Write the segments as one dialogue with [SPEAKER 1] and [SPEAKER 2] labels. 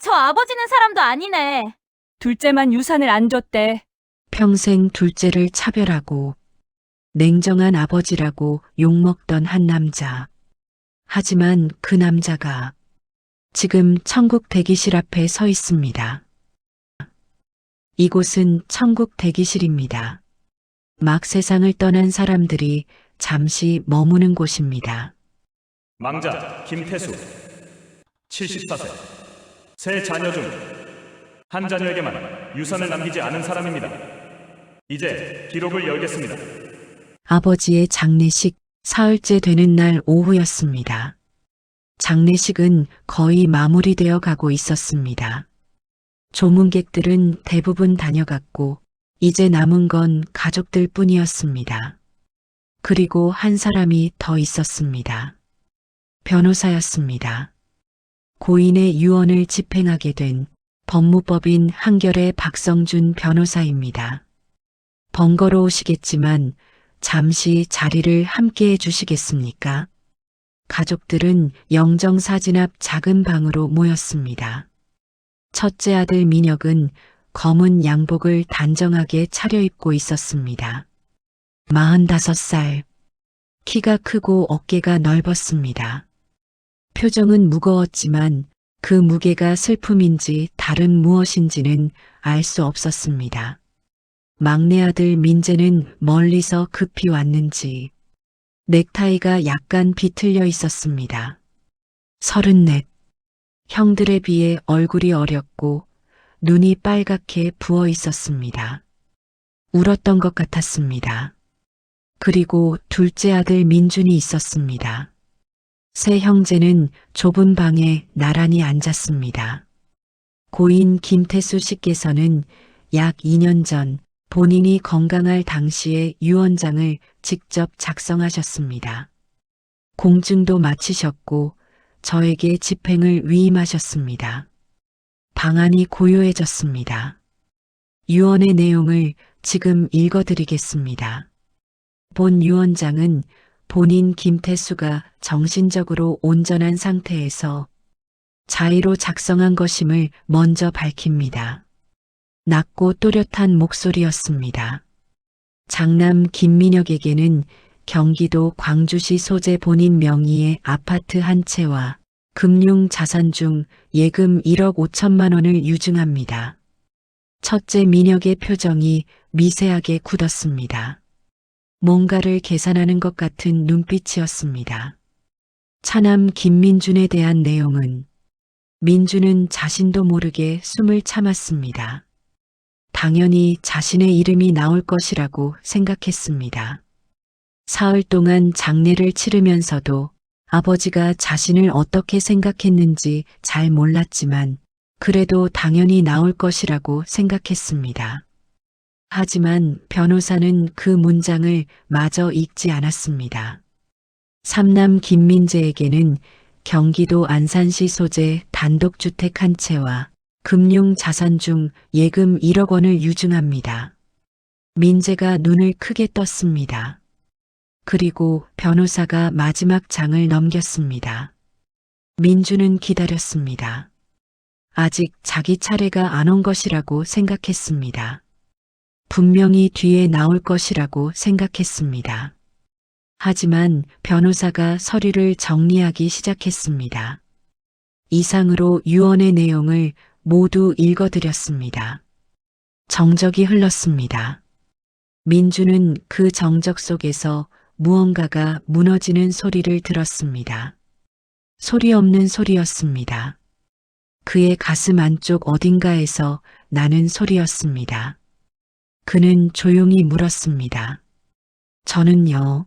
[SPEAKER 1] 저 아버지는 사람도 아니네.
[SPEAKER 2] 둘째만 유산을 안 줬대.
[SPEAKER 3] 평생 둘째를 차별하고 냉정한 아버지라고 욕먹던 한 남자. 하지만 그 남자가 지금 천국 대기실 앞에 서 있습니다. 이곳은 천국 대기실입니다. 막 세상을 떠난 사람들이 잠시 머무는 곳입니다.
[SPEAKER 4] 망자 김태수 74세 세 자녀 중 한 자녀에게만 유산을 남기지 않은 사람입니다. 이제 기록을 열겠습니다.
[SPEAKER 3] 아버지의 장례식 사흘째 되는 날 오후였습니다. 장례식은 거의 마무리되어 가고 있었습니다. 조문객들은 대부분 다녀갔고 이제 남은 건 가족들 뿐이었습니다. 그리고 한 사람이 더 있었습니다. 변호사였습니다. 고인의 유언을 집행하게 된 법무법인 한결의 박성준 변호사입니다. 번거로우시겠지만 잠시 자리를 함께 해주시겠습니까? 가족들은 영정사진 앞 작은 방으로 모였습니다. 첫째 아들 민혁은 검은 양복을 단정하게 차려입고 있었습니다. 45살. 키가 크고 어깨가 넓었습니다. 표정은 무거웠지만 그 무게가 슬픔인지 다른 무엇인지는 알 수 없었습니다. 막내 아들 민재는 멀리서 급히 왔는지 넥타이가 약간 비틀려 있었습니다. 34. 형들에 비해 얼굴이 어렸고 눈이 빨갛게 부어 있었습니다. 울었던 것 같았습니다. 그리고 둘째 아들 민준이 있었습니다. 세 형제는 좁은 방에 나란히 앉았습니다. 고인 김태수 씨께서는 약 2년 전 본인이 건강할 당시에 유언장을 직접 작성하셨습니다. 공증도 마치셨고 저에게 집행을 위임하셨습니다. 방안이 고요해졌습니다. 유언의 내용을 지금 읽어드리겠습니다. 본 유언장은 본인 김태수가 정신적으로 온전한 상태에서 자의로 작성한 것임을 먼저 밝힙니다. 낮고 또렷한 목소리였습니다. 장남 김민혁에게는 경기도 광주시 소재 본인 명의의 아파트 한 채와 금융 자산 중 예금 1억 5천만 원을 유증합니다. 첫째 민혁의 표정이 미세하게 굳었습니다. 뭔가를 계산하는 것 같은 눈빛이었습니다. 차남 김민준에 대한 내용은 민준은 자신도 모르게 숨을 참았습니다. 당연히 자신의 이름이 나올 것이라고 생각했습니다. 사흘 동안 장례를 치르면서도 아버지가 자신을 어떻게 생각했는지 잘 몰랐지만 그래도 당연히 나올 것이라고 생각했습니다. 하지만 변호사는 그 문장을 마저 읽지 않았습니다. 삼남 김민재에게는 경기도 안산시 소재 단독주택 한 채와 금융 자산 중 예금 1억 원을 유증합니다. 민재가 눈을 크게 떴습니다. 그리고 변호사가 마지막 장을 넘겼습니다. 민주는 기다렸습니다. 아직 자기 차례가 안 온 것이라고 생각했습니다. 분명히 뒤에 나올 것이라고 생각했습니다. 하지만 변호사가 서류를 정리하기 시작했습니다. 이상으로 유언의 내용을 모두 읽어드렸습니다. 정적이 흘렀습니다. 민주는 그 정적 속에서 무언가가 무너지는 소리를 들었습니다. 소리 없는 소리였습니다. 그의 가슴 안쪽 어딘가에서 나는 소리였습니다. 그는 조용히 물었습니다. 저는요.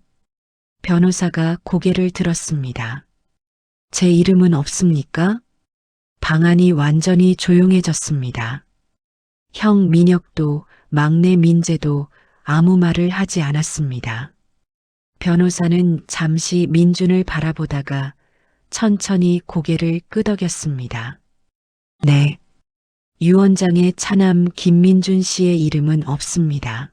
[SPEAKER 3] 변호사가 고개를 들었습니다. 제 이름은 없습니까? 방안이 완전히 조용해졌습니다. 형 민혁도 막내 민재도 아무 말을 하지 않았습니다. 변호사는 잠시 민준을 바라보다가 천천히 고개를 끄덕였습니다. 네. 유언장에 차남 김민준 씨의 이름은 없습니다.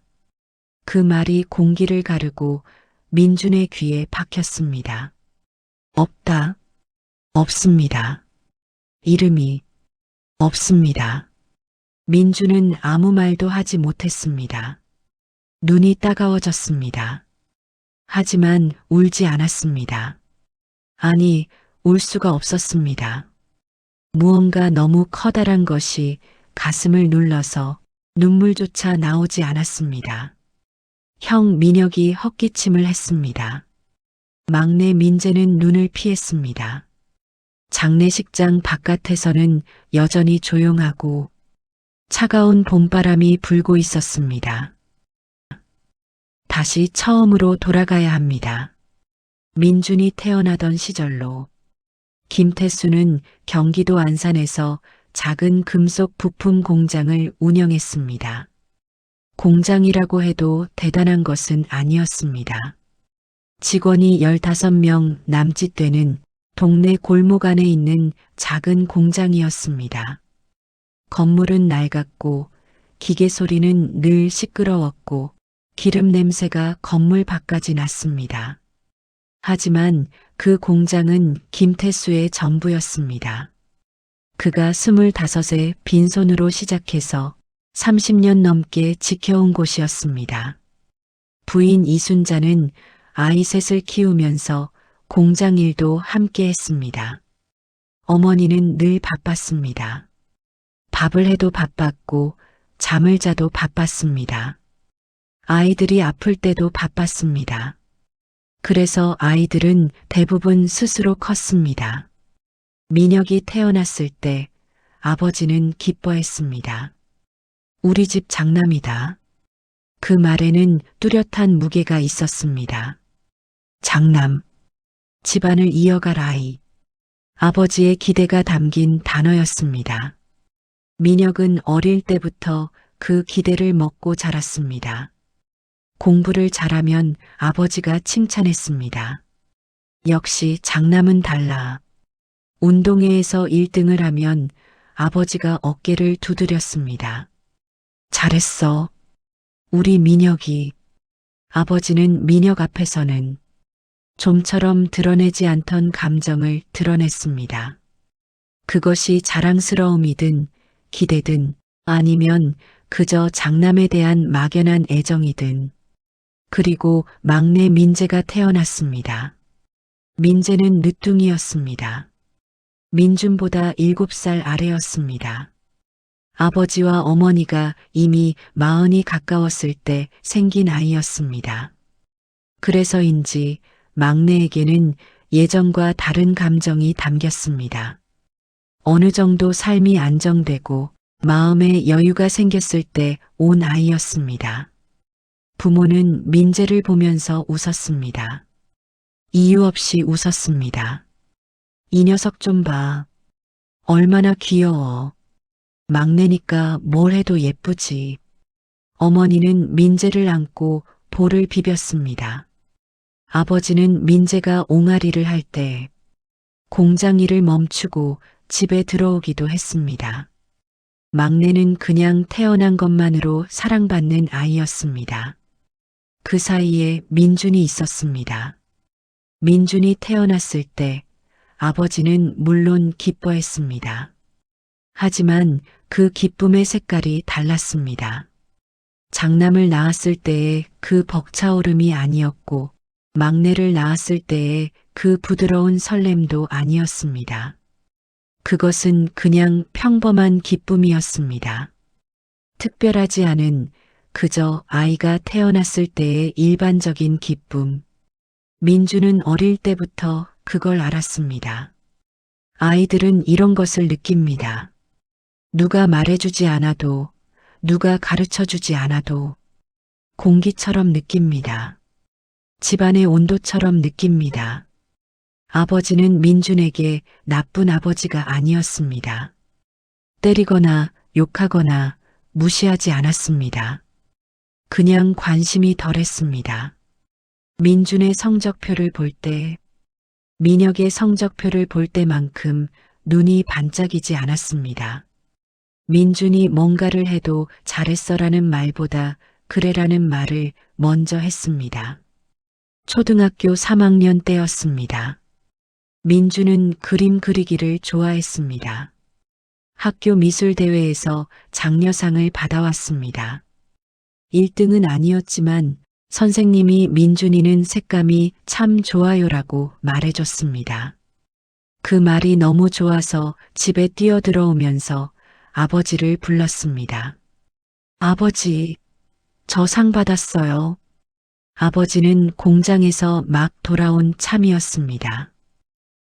[SPEAKER 3] 그 말이 공기를 가르고 민준의 귀에 박혔습니다. 없다. 없습니다. 이름이 없습니다. 민주는 아무 말도 하지 못했습니다. 눈이 따가워졌습니다. 하지만 울지 않았습니다. 아니, 울 수가 없었습니다. 무언가 너무 커다란 것이 가슴을 눌러서 눈물조차 나오지 않았습니다. 형 민혁이 헛기침을 했습니다. 막내 민재는 눈을 피했습니다. 장례식장 바깥에서는 여전히 조용하고 차가운 봄바람이 불고 있었습니다. 다시 처음으로 돌아가야 합니다. 민준이 태어나던 시절로 김태수는 경기도 안산에서 작은 금속 부품 공장을 운영했습니다. 공장이라고 해도 대단한 것은 아니었습니다. 직원이 15명 남짓 되는 동네 골목 안에 있는 작은 공장이었습니다. 건물은 낡았고 기계 소리는 늘 시끄러웠고 기름 냄새가 건물 밖까지 났습니다. 하지만 그 공장은 김태수의 전부였습니다. 그가 25에 빈손으로 시작해서 30년 넘게 지켜온 곳이었습니다. 부인 이순자는 아이 셋을 키우면서 공장 일도 함께 했습니다. 어머니는 늘 바빴습니다. 밥을 해도 바빴고 잠을 자도 바빴습니다. 아이들이 아플 때도 바빴습니다. 그래서 아이들은 대부분 스스로 컸습니다. 민혁이 태어났을 때 아버지는 기뻐했습니다. 우리 집 장남이다. 그 말에는 뚜렷한 무게가 있었습니다. 장남, 집안을 이어갈 아이. 아버지의 기대가 담긴 단어였습니다. 민혁은 어릴 때부터 그 기대를 먹고 자랐습니다. 공부를 잘하면 아버지가 칭찬했습니다. 역시 장남은 달라. 운동회에서 1등을 하면 아버지가 어깨를 두드렸습니다. 잘했어. 우리 민혁이. 아버지는 민혁 앞에서는 좀처럼 드러내지 않던 감정을 드러냈습니다. 그것이 자랑스러움이든 기대든 아니면 그저 장남에 대한 막연한 애정이든. 그리고 막내 민재가 태어났습니다. 민재는 늦둥이였습니다. 민준보다 7살 아래였습니다. 아버지와 어머니가 이미 40이 가까웠을 때 생긴 아이였습니다. 그래서인지 막내에게는 예전과 다른 감정이 담겼습니다. 어느 정도 삶이 안정되고 마음에 여유가 생겼을 때 온 아이였습니다. 부모는 민재를 보면서 웃었습니다. 이유 없이 웃었습니다. 이 녀석 좀 봐. 얼마나 귀여워. 막내니까 뭘 해도 예쁘지. 어머니는 민재를 안고 볼을 비볐습니다. 아버지는 민재가 옹알이를 할 때 공장 일을 멈추고 집에 들어오기도 했습니다. 막내는 그냥 태어난 것만으로 사랑받는 아이였습니다. 그 사이에 민준이 있었습니다. 민준이 태어났을 때 아버지는 물론 기뻐했습니다. 하지만 그 기쁨의 색깔이 달랐습니다. 장남을 낳았을 때의 그 벅차오름이 아니었고 막내를 낳았을 때의 그 부드러운 설렘도 아니었습니다. 그것은 그냥 평범한 기쁨이었습니다. 특별하지 않은 그저 아이가 태어났을 때의 일반적인 기쁨. 민주는 어릴 때부터 그걸 알았습니다. 아이들은 이런 것을 느낍니다. 누가 말해주지 않아도, 누가 가르쳐주지 않아도 공기처럼 느낍니다. 집안의 온도처럼 느낍니다. 아버지는 민준에게 나쁜 아버지가 아니었습니다. 때리거나 욕하거나 무시하지 않았습니다. 그냥 관심이 덜했습니다. 민준의 성적표를 볼 때, 민혁의 성적표를 볼 때만큼 눈이 반짝이지 않았습니다. 민준이 뭔가를 해도 잘했어라는 말보다 그래라는 말을 먼저 했습니다. 초등학교 3학년 때였습니다. 민준은 그림 그리기를 좋아했습니다. 학교 미술대회에서 장려상을 받아왔습니다. 1등은 아니었지만 선생님이 민준이는 색감이 참 좋아요라고 말해줬습니다. 그 말이 너무 좋아서 집에 뛰어들어오면서 아버지를 불렀습니다. 아버지, 저 상 받았어요. 아버지는 공장에서 막 돌아온 참이었습니다.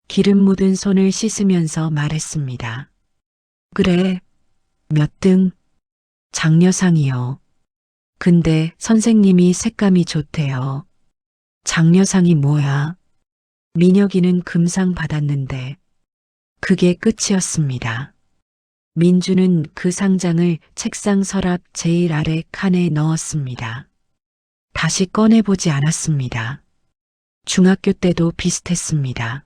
[SPEAKER 3] 기름 묻은 손을 씻으면서 말했습니다. 그래, 몇 등? 장려상이요. 근데 선생님이 색감이 좋대요. 장려상이 뭐야? 민혁이는 금상 받았는데 그게 끝이었습니다. 민주는 그 상장을 책상 서랍 제일 아래 칸에 넣었습니다. 다시 꺼내보지 않았습니다. 중학교 때도 비슷했습니다.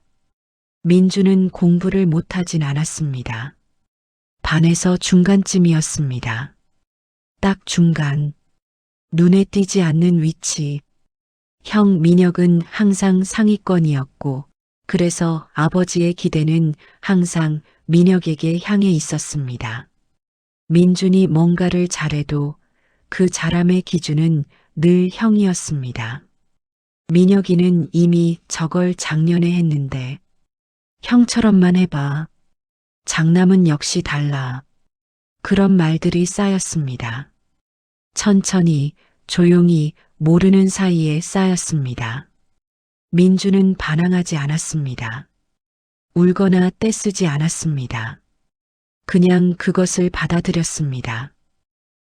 [SPEAKER 3] 민주는 공부를 못하진 않았습니다. 반에서 중간쯤이었습니다. 딱 중간. 눈에 띄지 않는 위치. 형 민혁은 항상 상위권이었고, 그래서 아버지의 기대는 항상 민혁에게 향해 있었습니다. 민준이 뭔가를 잘해도 그 잘함의 기준은 늘 형이었습니다. 민혁이는 이미 저걸 작년에 했는데, 형처럼만 해봐. 장남은 역시 달라. 그런 말들이 쌓였습니다. 천천히, 조용히 모르는 사이에 쌓였습니다. 민주는 반항하지 않았습니다. 울거나 떼쓰지 않았습니다. 그냥 그것을 받아들였습니다.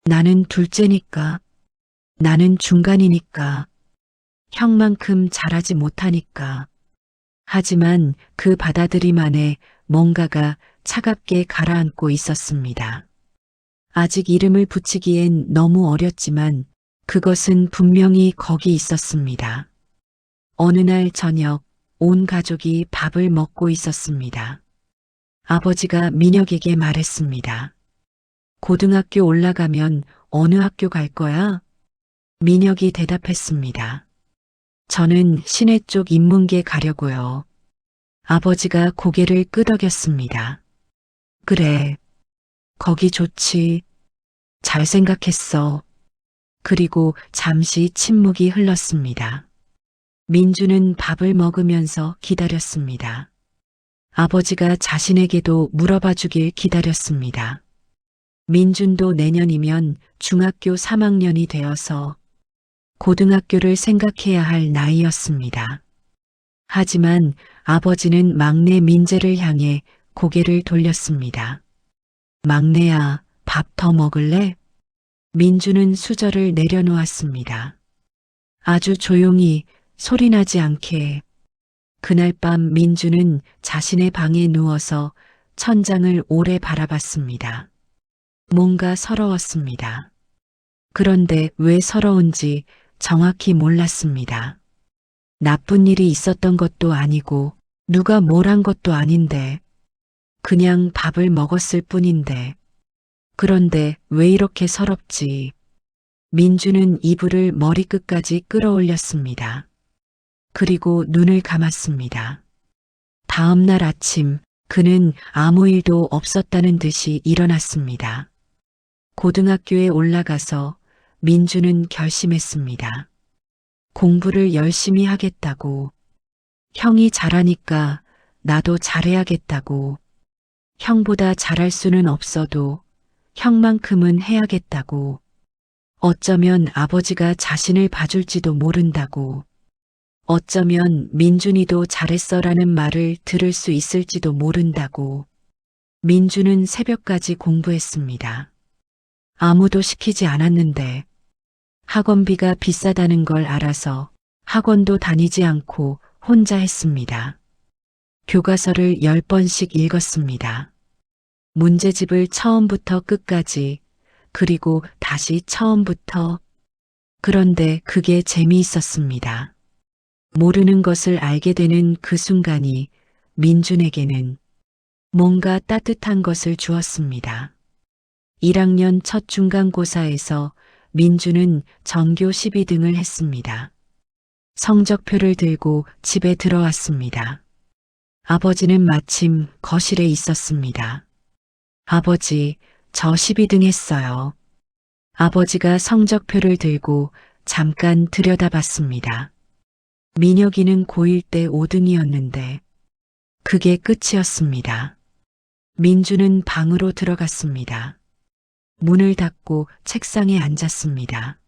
[SPEAKER 3] 나는 둘째니까, 나는 중간이니까, 형만큼 잘하지 못하니까. 하지만 그 받아들임 안에 뭔가가 차갑게 가라앉고 있었습니다. 아직 이름을 붙이기엔 너무 어렸지만 그것은 분명히 거기 있었습니다. 어느 날 저녁 온 가족이 밥을 먹고 있었습니다. 아버지가 민혁에게 말했습니다. 고등학교 올라가면 어느 학교 갈 거야? 민혁이 대답했습니다. 저는 시내 쪽 인문계 가려고요. 아버지가 고개를 끄덕였습니다. 그래, 거기 좋지. 잘 생각했어. 그리고 잠시 침묵이 흘렀습니다. 민주는 밥을 먹으면서 기다렸습니다. 아버지가 자신에게도 물어봐 주길 기다렸습니다. 민준도 내년이면 중학교 3학년이 되어서 고등학교를 생각해야 할 나이였습니다. 하지만 아버지는 막내 민재를 향해 고개를 돌렸습니다. 막내야, 밥 더 먹을래? 민주는 수저를 내려놓았습니다. 아주 조용히 소리나지 않게. 그날 밤 민주는 자신의 방에 누워서 천장을 오래 바라봤습니다. 뭔가 서러웠습니다. 그런데 왜 서러운지 정확히 몰랐습니다. 나쁜 일이 있었던 것도 아니고 누가 뭘 한 것도 아닌데 그냥 밥을 먹었을 뿐인데 그런데 왜 이렇게 서럽지? 민주는 이불을 머리끝까지 끌어올렸습니다. 그리고 눈을 감았습니다. 다음 날 아침 그는 아무 일도 없었다는 듯이 일어났습니다. 고등학교에 올라가서 민주는 결심했습니다. 공부를 열심히 하겠다고. 형이 잘하니까 나도 잘해야겠다고. 형보다 잘할 수는 없어도 형만큼은 해야겠다고. 어쩌면 아버지가 자신을 봐줄지도 모른다고. 어쩌면 민준이도 잘했어라는 말을 들을 수 있을지도 모른다고. 민주는 새벽까지 공부했습니다. 아무도 시키지 않았는데 학원비가 비싸다는 걸 알아서 학원도 다니지 않고 혼자 했습니다. 교과서를 10번씩 읽었습니다. 문제집을 처음부터 끝까지, 그리고 다시 처음부터. 그런데 그게 재미있었습니다. 모르는 것을 알게 되는 그 순간이 민준에게는 뭔가 따뜻한 것을 주었습니다. 1학년 첫 중간고사에서 민주는 전교 12등을 했습니다. 성적표를 들고 집에 들어왔습니다. 아버지는 마침 거실에 있었습니다. 아버지, 저 12등 했어요. 아버지가 성적표를 들고 잠깐 들여다봤습니다. 민혁이는 고1 때 5등이었는데 그게 끝이었습니다. 민주는 방으로 들어갔습니다. 문을 닫고 책상에 앉았습니다.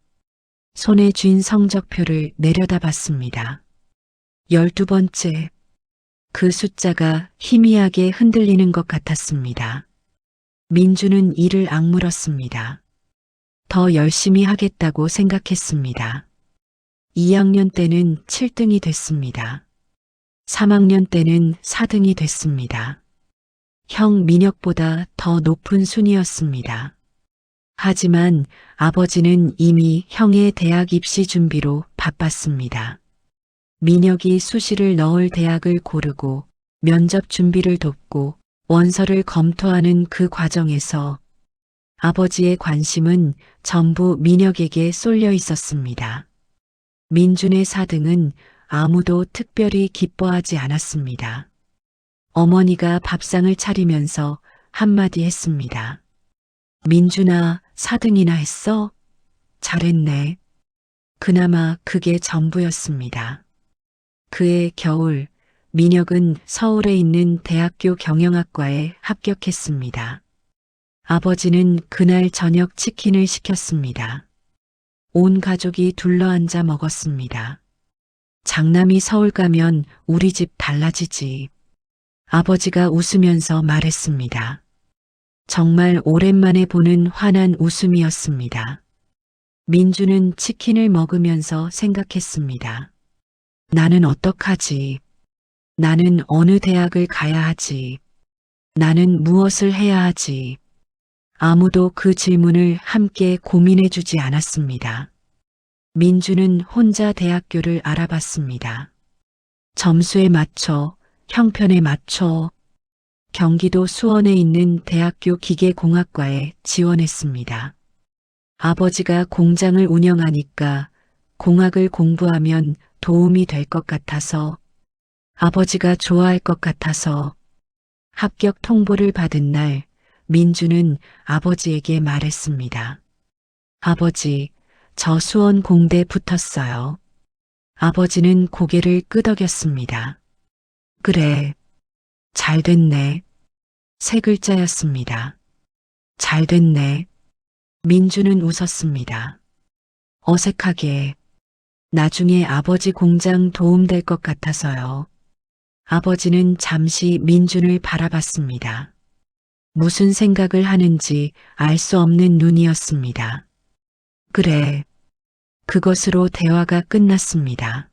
[SPEAKER 3] 손에 쥔 성적표를 내려다봤습니다. 12번째. 그 숫자가 희미하게 흔들리는 것 같았습니다. 민주는 이를 악물었습니다. 더 열심히 하겠다고 생각했습니다. 2학년 때는 7등이 됐습니다. 3학년 때는 4등이 됐습니다. 형 민혁보다 더 높은 순위였습니다. 하지만 아버지는 이미 형의 대학 입시 준비로 바빴습니다. 민혁이 수시를 넣을 대학을 고르고 면접 준비를 돕고 원서를 검토하는 그 과정에서 아버지의 관심은 전부 민혁에게 쏠려 있었습니다. 민준의 4등은 아무도 특별히 기뻐하지 않았습니다. 어머니가 밥상을 차리면서 한마디 했습니다. 민준아, 4등이나 했어? 잘했네. 그나마 그게 전부였습니다. 그해 겨울, 민혁은 서울에 있는 대학교 경영학과에 합격했습니다. 아버지는 그날 저녁 치킨을 시켰습니다. 온 가족이 둘러앉아 먹었습니다. 장남이 서울 가면 우리 집 달라지지. 아버지가 웃으면서 말했습니다. 정말 오랜만에 보는 환한 웃음이었습니다. 민주는 치킨을 먹으면서 생각했습니다. 나는 어떡하지? 나는 어느 대학을 가야 하지? 나는 무엇을 해야 하지? 아무도 그 질문을 함께 고민해 주지 않았습니다. 민주는 혼자 대학교를 알아봤습니다. 점수에 맞춰, 형편에 맞춰 경기도 수원에 있는 대학교 기계공학과에 지원했습니다. 아버지가 공장을 운영하니까 공학을 공부하면 도움이 될 것 같아서, 아버지가 좋아할 것 같아서 합격 통보를 받은 날 민주는 아버지에게 말했습니다. 아버지, 저 수원 공대 붙었어요. 아버지는 고개를 끄덕였습니다. 그래, 잘 됐네. 세 글자였습니다. 잘 됐네. 민주는 웃었습니다. 어색하게. 나중에 아버지 공장 도움될 것 같아서요. 아버지는 잠시 민준을 바라봤습니다. 무슨 생각을 하는지 알 수 없는 눈이었습니다. 그래. 그것으로 대화가 끝났습니다.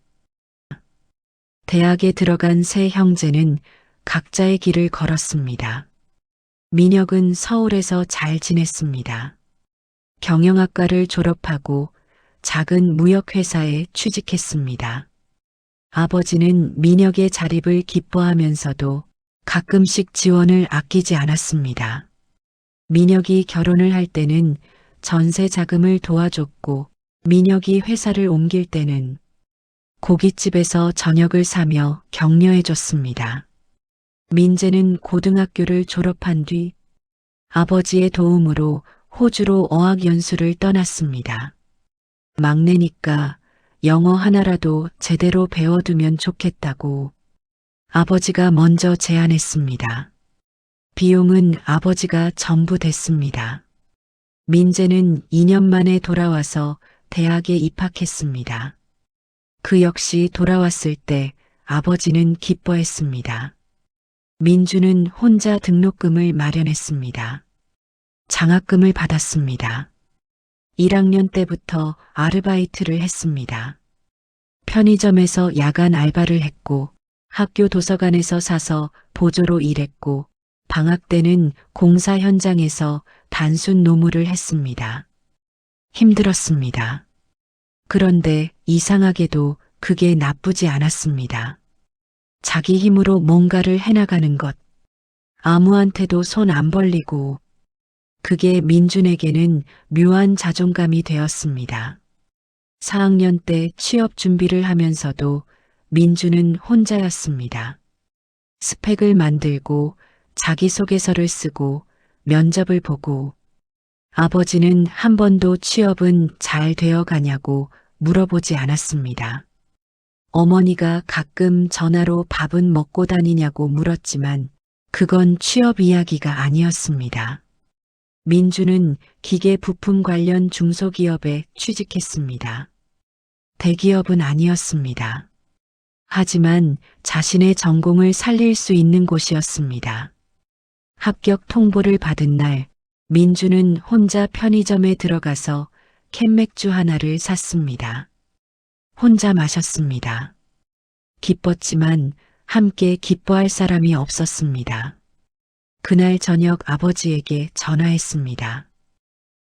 [SPEAKER 3] 대학에 들어간 세 형제는 각자의 길을 걸었습니다. 민혁은 서울에서 잘 지냈습니다. 경영학과를 졸업하고 작은 무역회사에 취직했습니다. 아버지는 민혁의 자립을 기뻐하면서도 가끔씩 지원을 아끼지 않았습니다. 민혁이 결혼을 할 때는 전세 자금을 도와줬고 민혁이 회사를 옮길 때는 고깃집에서 저녁을 사며 격려해줬습니다. 민재는 고등학교를 졸업한 뒤 아버지의 도움으로 호주로 어학연수를 떠났습니다. 막내니까 영어 하나라도 제대로 배워두면 좋겠다고 아버지가 먼저 제안했습니다. 비용은 아버지가 전부 댔습니다. 민재는 2년 만에 돌아와서 대학에 입학했습니다. 그 역시 돌아왔을 때 아버지는 기뻐했습니다. 민주는 혼자 등록금을 마련했습니다. 장학금을 받았습니다. 1학년 때부터 아르바이트를 했습니다. 편의점에서 야간 알바를 했고 학교 도서관에서 사서 보조로 일했고 방학 때는 공사 현장에서 단순 노무를 했습니다. 힘들었습니다. 그런데 이상하게도 그게 나쁘지 않았습니다. 자기 힘으로 뭔가를 해나가는 것, 아무한테도 손 안 벌리고, 그게 민준에게는 묘한 자존감이 되었습니다. 4학년 때 취업 준비를 하면서도 민준은 혼자였습니다. 스펙을 만들고 자기소개서를 쓰고 면접을 보고 아버지는 한 번도 취업은 잘 되어 가냐고 물어보지 않았습니다. 어머니가 가끔 전화로 밥은 먹고 다니냐고 물었지만 그건 취업 이야기가 아니었습니다. 민주는 기계 부품 관련 중소기업에 취직했습니다. 대기업은 아니었습니다. 하지만 자신의 전공을 살릴 수 있는 곳이었습니다. 합격 통보를 받은 날, 민주는 혼자 편의점에 들어가서 캔맥주 하나를 샀습니다. 혼자 마셨습니다. 기뻤지만 함께 기뻐할 사람이 없었습니다. 그날 저녁 아버지에게 전화했습니다.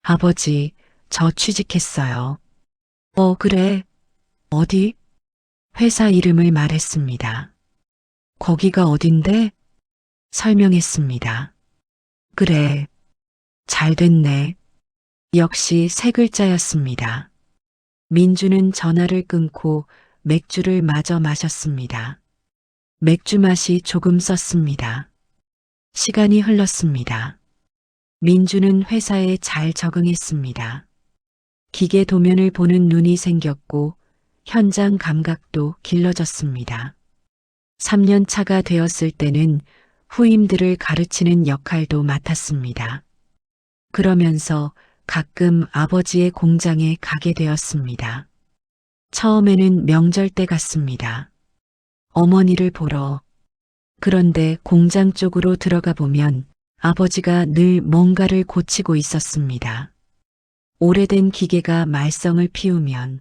[SPEAKER 3] 아버지, 저 취직했어요. 그래. 어디? 회사 이름을 말했습니다. 거기가 어딘데? 설명했습니다. 그래. 잘 됐네. 역시 세 글자였습니다. 민주는 전화를 끊고 맥주를 마저 마셨습니다. 맥주 맛이 조금 썼습니다. 시간이 흘렀습니다. 민주는 회사에 잘 적응했습니다. 기계 도면을 보는 눈이 생겼고 현장 감각도 길러졌습니다. 3년 차가 되었을 때는 후임들을 가르치는 역할도 맡았습니다. 그러면서 가끔 아버지의 공장에 가게 되었습니다. 처음에는 명절 때 갔습니다. 어머니를 보러. 그런데 공장 쪽으로 들어가 보면 아버지가 늘 뭔가를 고치고 있었습니다. 오래된 기계가 말썽을 피우면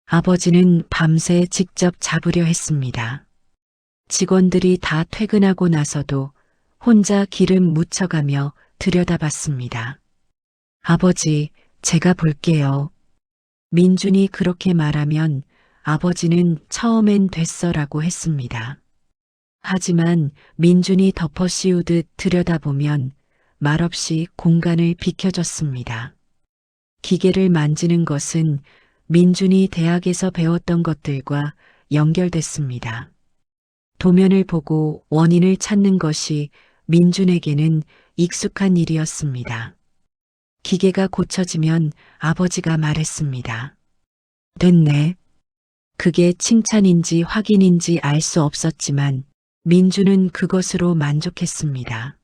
[SPEAKER 3] 아버지는 밤새 직접 잡으려 했습니다. 직원들이 다 퇴근하고 나서도 혼자 기름 묻혀가며 들여다봤습니다. 아버지, 제가 볼게요. 민준이 그렇게 말하면 아버지는 처음엔 됐어라고 했습니다. 하지만 민준이 덮어씌우듯 들여다보면 말없이 공간을 비켜줬습니다. 기계를 만지는 것은 민준이 대학에서 배웠던 것들과 연결됐습니다. 도면을 보고 원인을 찾는 것이 민준에게는 익숙한 일이었습니다. 기계가 고쳐지면 아버지가 말했습니다. 됐네. 그게 칭찬인지 확인인지 알 수 없었지만 민주는 그것으로 만족했습니다.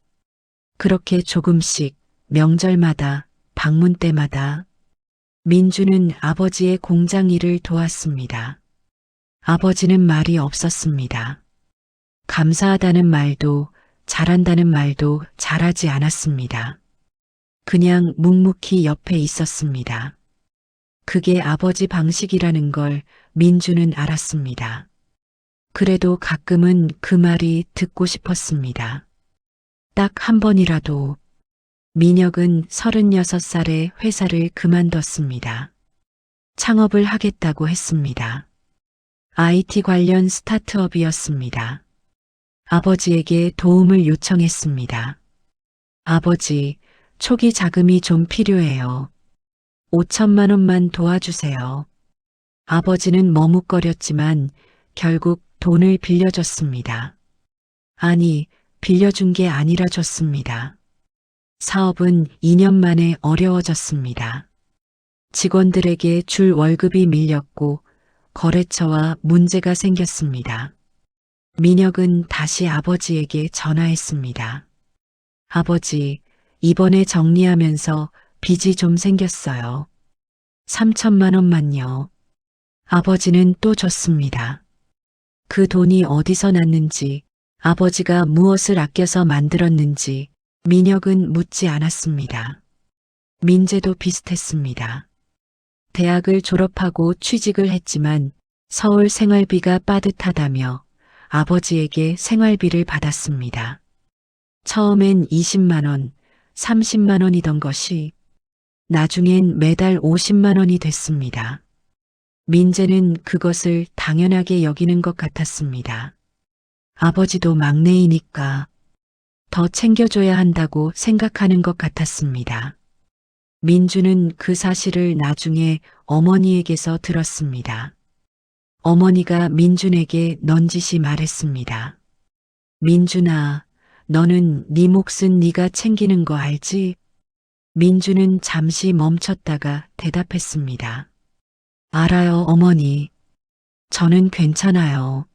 [SPEAKER 3] 그렇게 조금씩 명절마다 방문 때마다 민주는 아버지의 공장 일을 도왔습니다. 아버지는 말이 없었습니다. 감사하다는 말도 잘한다는 말도 잘하지 않았습니다. 그냥 묵묵히 옆에 있었습니다. 그게 아버지 방식이라는 걸 민주는 알았습니다. 그래도 가끔은 그 말이 듣고 싶었습니다. 딱 한 번이라도. 민혁은 36살에 회사를 그만뒀습니다. 창업을 하겠다고 했습니다. IT 관련 스타트업이었습니다. 아버지에게 도움을 요청했습니다. 아버지, 초기 자금이 좀 필요해요. 5천만 원만 도와주세요. 아버지는 머뭇거렸지만 결국 돈을 빌려줬습니다. 아니, 빌려준 게 아니라 줬습니다. 사업은 2년 만에 어려워졌습니다. 직원들에게 줄 월급이 밀렸고 거래처와 문제가 생겼습니다. 민혁은 다시 아버지에게 전화했습니다. 아버지, 이번에 정리하면서 빚이 좀 생겼어요. 3천만 원만요. 아버지는 또 줬습니다. 그 돈이 어디서 났는지, 아버지가 무엇을 아껴서 만들었는지 민혁은 묻지 않았습니다. 민재도 비슷했습니다. 대학을 졸업하고 취직을 했지만 서울 생활비가 빠듯하다며 아버지에게 생활비를 받았습니다. 처음엔 20만 원, 30만 원이던 것이 나중엔 매달 50만 원이 됐습니다. 민재는 그것을 당연하게 여기는 것 같았습니다. 아버지도 막내이니까 더 챙겨줘야 한다고 생각하는 것 같았습니다. 민주는 그 사실을 나중에 어머니에게서 들었습니다. 어머니가 민준에게 넌지시 말했습니다. 민준아, 너는 네 몫은 네가 챙기는 거 알지? 민주는 잠시 멈췄다가 대답했습니다. 알아요, 어머니. 저는 괜찮아요.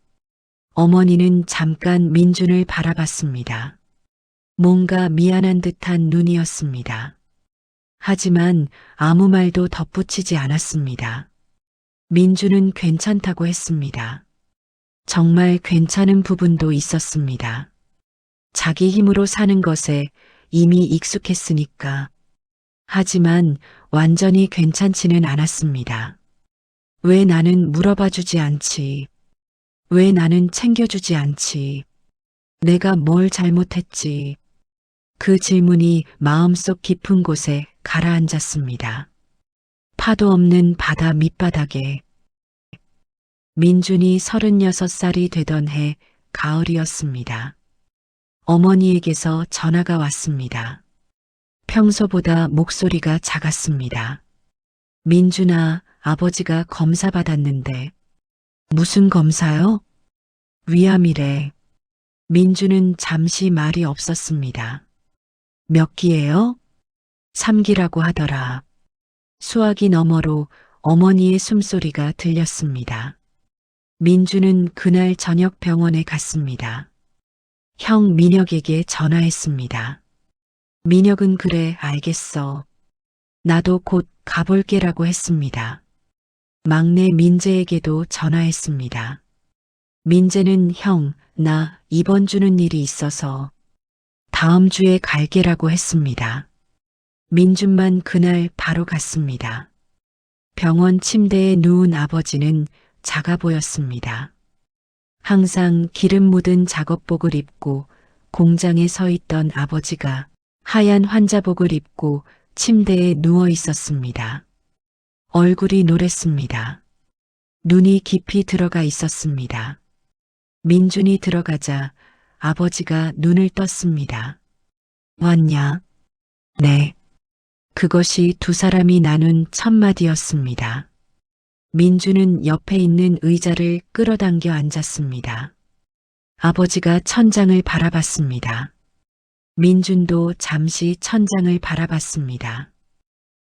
[SPEAKER 3] 어머니는 잠깐 민준을 바라봤습니다. 뭔가 미안한 듯한 눈이었습니다. 하지만 아무 말도 덧붙이지 않았습니다. 민준은 괜찮다고 했습니다. 정말 괜찮은 부분도 있었습니다. 자기 힘으로 사는 것에 이미 익숙했으니까. 하지만 완전히 괜찮지는 않았습니다. 왜 나는 물어봐 주지 않지? 왜 나는 챙겨주지 않지? 내가 뭘 잘못했지? 그 질문이 마음속 깊은 곳에 가라앉았습니다. 파도 없는 바다 밑바닥에. 민준이 36살이 되던 해 가을이었습니다. 어머니에게서 전화가 왔습니다. 평소보다 목소리가 작았습니다. 민준아, 아버지가 검사 받았는데. 무슨 검사요? 위암이래. 민준은 잠시 말이 없었습니다. 몇 기예요? 3기라고 하더라. 수화기 너머로 어머니의 숨소리가 들렸습니다. 민준은 그날 저녁 병원에 갔습니다. 형 민혁에게 전화했습니다. 민혁은 그래, 알겠어. 나도 곧 가볼게라고 했습니다. 막내 민재에게도 전화했습니다. 민재는 형, 나 입원 주는 일이 있어서 다음 주에 갈게라고 했습니다. 민준만 그날 바로 갔습니다. 병원 침대에 누운 아버지는 작아 보였습니다. 항상 기름 묻은 작업복을 입고 공장에 서 있던 아버지가 하얀 환자복을 입고 침대에 누워 있었습니다. 얼굴이 노랬습니다. 눈이 깊이 들어가 있었습니다. 민준이 들어가자 아버지가 눈을 떴습니다. 왔냐? 네. 그것이 두 사람이 나눈 첫마디였습니다. 민준은 옆에 있는 의자를 끌어당겨 앉았습니다. 아버지가 천장을 바라봤습니다. 민준도 잠시 천장을 바라봤습니다.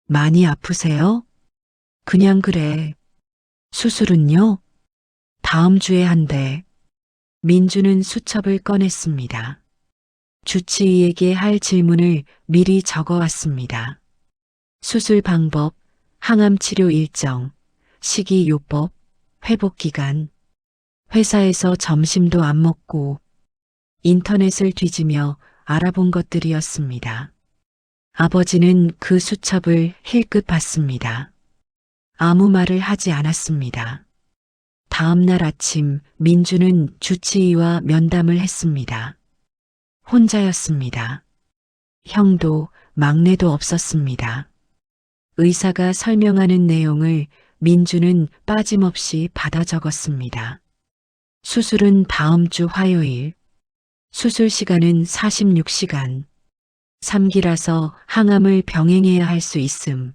[SPEAKER 3] 많이 아프세요? 그냥 그래. 수술은요? 다음 주에 한대. 민준은 수첩을 꺼냈습니다. 주치의에게 할 질문을 미리 적어왔습니다. 수술 방법, 항암 치료 일정, 식이요법, 회복기간. 회사에서 점심도 안 먹고 인터넷을 뒤지며 알아본 것들이었습니다. 아버지는 그 수첩을 힐끗 봤습니다. 아무 말을 하지 않았습니다. 다음 날 아침 민주는 주치의와 면담을 했습니다. 혼자였습니다. 형도 막내도 없었습니다. 의사가 설명하는 내용을 민주는 빠짐없이 받아 적었습니다. 수술은 다음 주 화요일. 수술 시간은 46시간. 3기라서 항암을 병행해야 할 수 있음.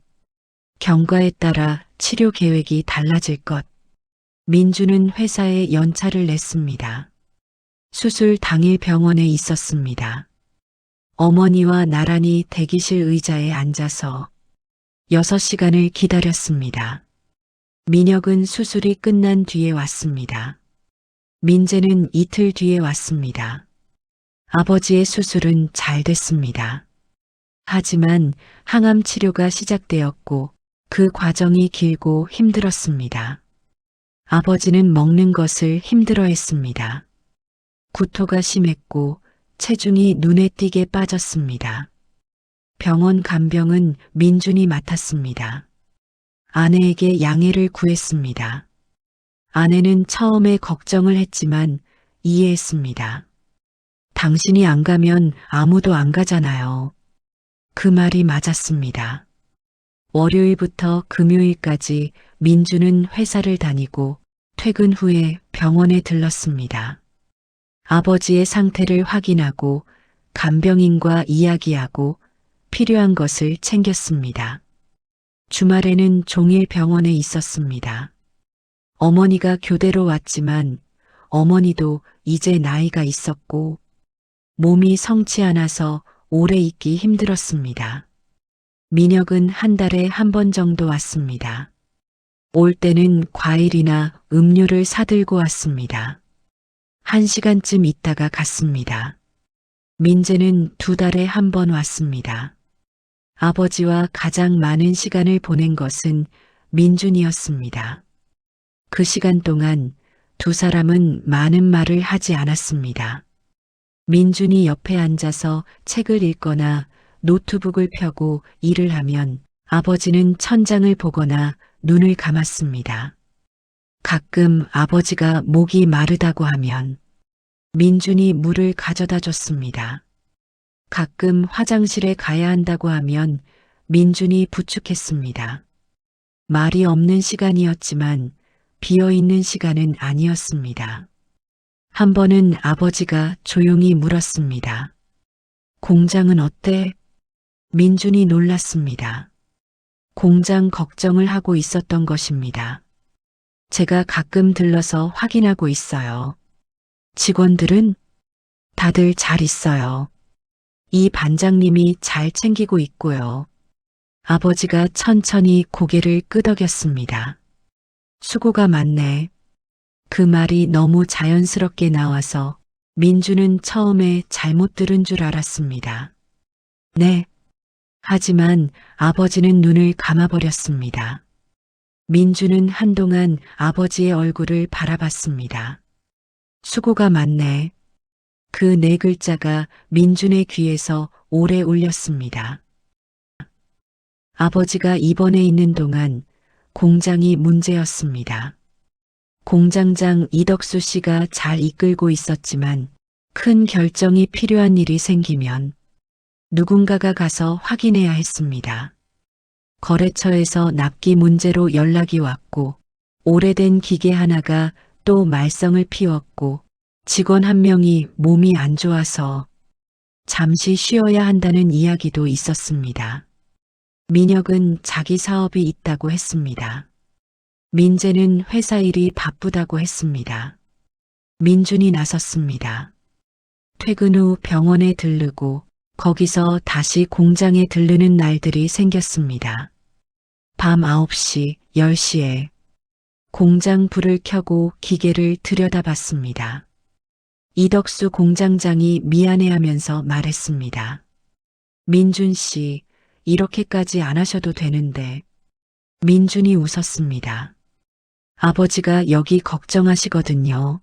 [SPEAKER 3] 경과에 따라 치료 계획이 달라질 것. 민주는 회사에 연차를 냈습니다. 수술 당일 병원에 있었습니다. 어머니와 나란히 대기실 의자에 앉아서 6시간을 기다렸습니다. 민혁은 수술이 끝난 뒤에 왔습니다. 민재는 이틀 뒤에 왔습니다. 아버지의 수술은 잘 됐습니다. 하지만 항암 치료가 시작되었고 그 과정이 길고 힘들었습니다. 아버지는 먹는 것을 힘들어했습니다. 구토가 심했고 체중이 눈에 띄게 빠졌습니다. 병원 간병은 민준이 맡았습니다. 아내에게 양해를 구했습니다. 아내는 처음에 걱정을 했지만 이해했습니다. 당신이 안 가면 아무도 안 가잖아요. 그 말이 맞았습니다. 월요일부터 금요일까지 민주는 회사를 다니고 퇴근 후에 병원에 들렀습니다. 아버지의 상태를 확인하고 간병인과 이야기하고 필요한 것을 챙겼습니다. 주말에는 종일 병원에 있었습니다. 어머니가 교대로 왔지만 어머니도 이제 나이가 있었고 몸이 성치 않아서 오래 있기 힘들었습니다. 민혁은 한 달에 한 번 정도 왔습니다. 올 때는 과일이나 음료를 사들고 왔습니다. 1시간쯤 있다가 갔습니다. 민재는 2달에 한 번 왔습니다. 아버지와 가장 많은 시간을 보낸 것은 민준이었습니다. 그 시간 동안 두 사람은 많은 말을 하지 않았습니다. 민준이 옆에 앉아서 책을 읽거나 노트북을 펴고 일을 하면 아버지는 천장을 보거나 눈을 감았습니다. 가끔 아버지가 목이 마르다고 하면 민준이 물을 가져다 줬습니다. 가끔 화장실에 가야 한다고 하면 민준이 부축했습니다. 말이 없는 시간이었지만 비어있는 시간은 아니었습니다. 한 번은 아버지가 조용히 물었습니다. 공장은 어때? 민준이 놀랐습니다. 공장 걱정을 하고 있었던 것입니다. 제가 가끔 들러서 확인하고 있어요. 직원들은 다들 잘 있어요. 이 반장님이 잘 챙기고 있고요. 아버지가 천천히 고개를 끄덕였습니다. 수고가 많네. 그 말이 너무 자연스럽게 나와서 민주는 처음에 잘못 들은 줄 알았습니다. 네. 하지만 아버지는 눈을 감아버렸습니다. 민주는 한동안 아버지의 얼굴을 바라봤습니다. 수고가 많네. 그 네 글자가 민준의 귀에서 오래 울렸습니다. 아버지가 입원해 있는 동안 공장이 문제였습니다. 공장장 이덕수 씨가 잘 이끌고 있었지만 큰 결정이 필요한 일이 생기면 누군가가 가서 확인해야 했습니다. 거래처에서 납기 문제로 연락이 왔고 오래된 기계 하나가 또 말썽을 피웠고 직원 한 명이 몸이 안 좋아서 잠시 쉬어야 한다는 이야기도 있었습니다. 민혁은 자기 사업이 있다고 했습니다. 민재는 회사 일이 바쁘다고 했습니다. 민준이 나섰습니다. 퇴근 후 병원에 들르고 거기서 다시 공장에 들르는 날들이 생겼습니다. 밤 9시, 10시에 공장 불을 켜고 기계를 들여다봤습니다. 이덕수 공장장이 미안해하면서 말했습니다. 민준 씨, 이렇게까지 안 하셔도 되는데. 민준이 웃었습니다. 아버지가 여기 걱정하시거든요.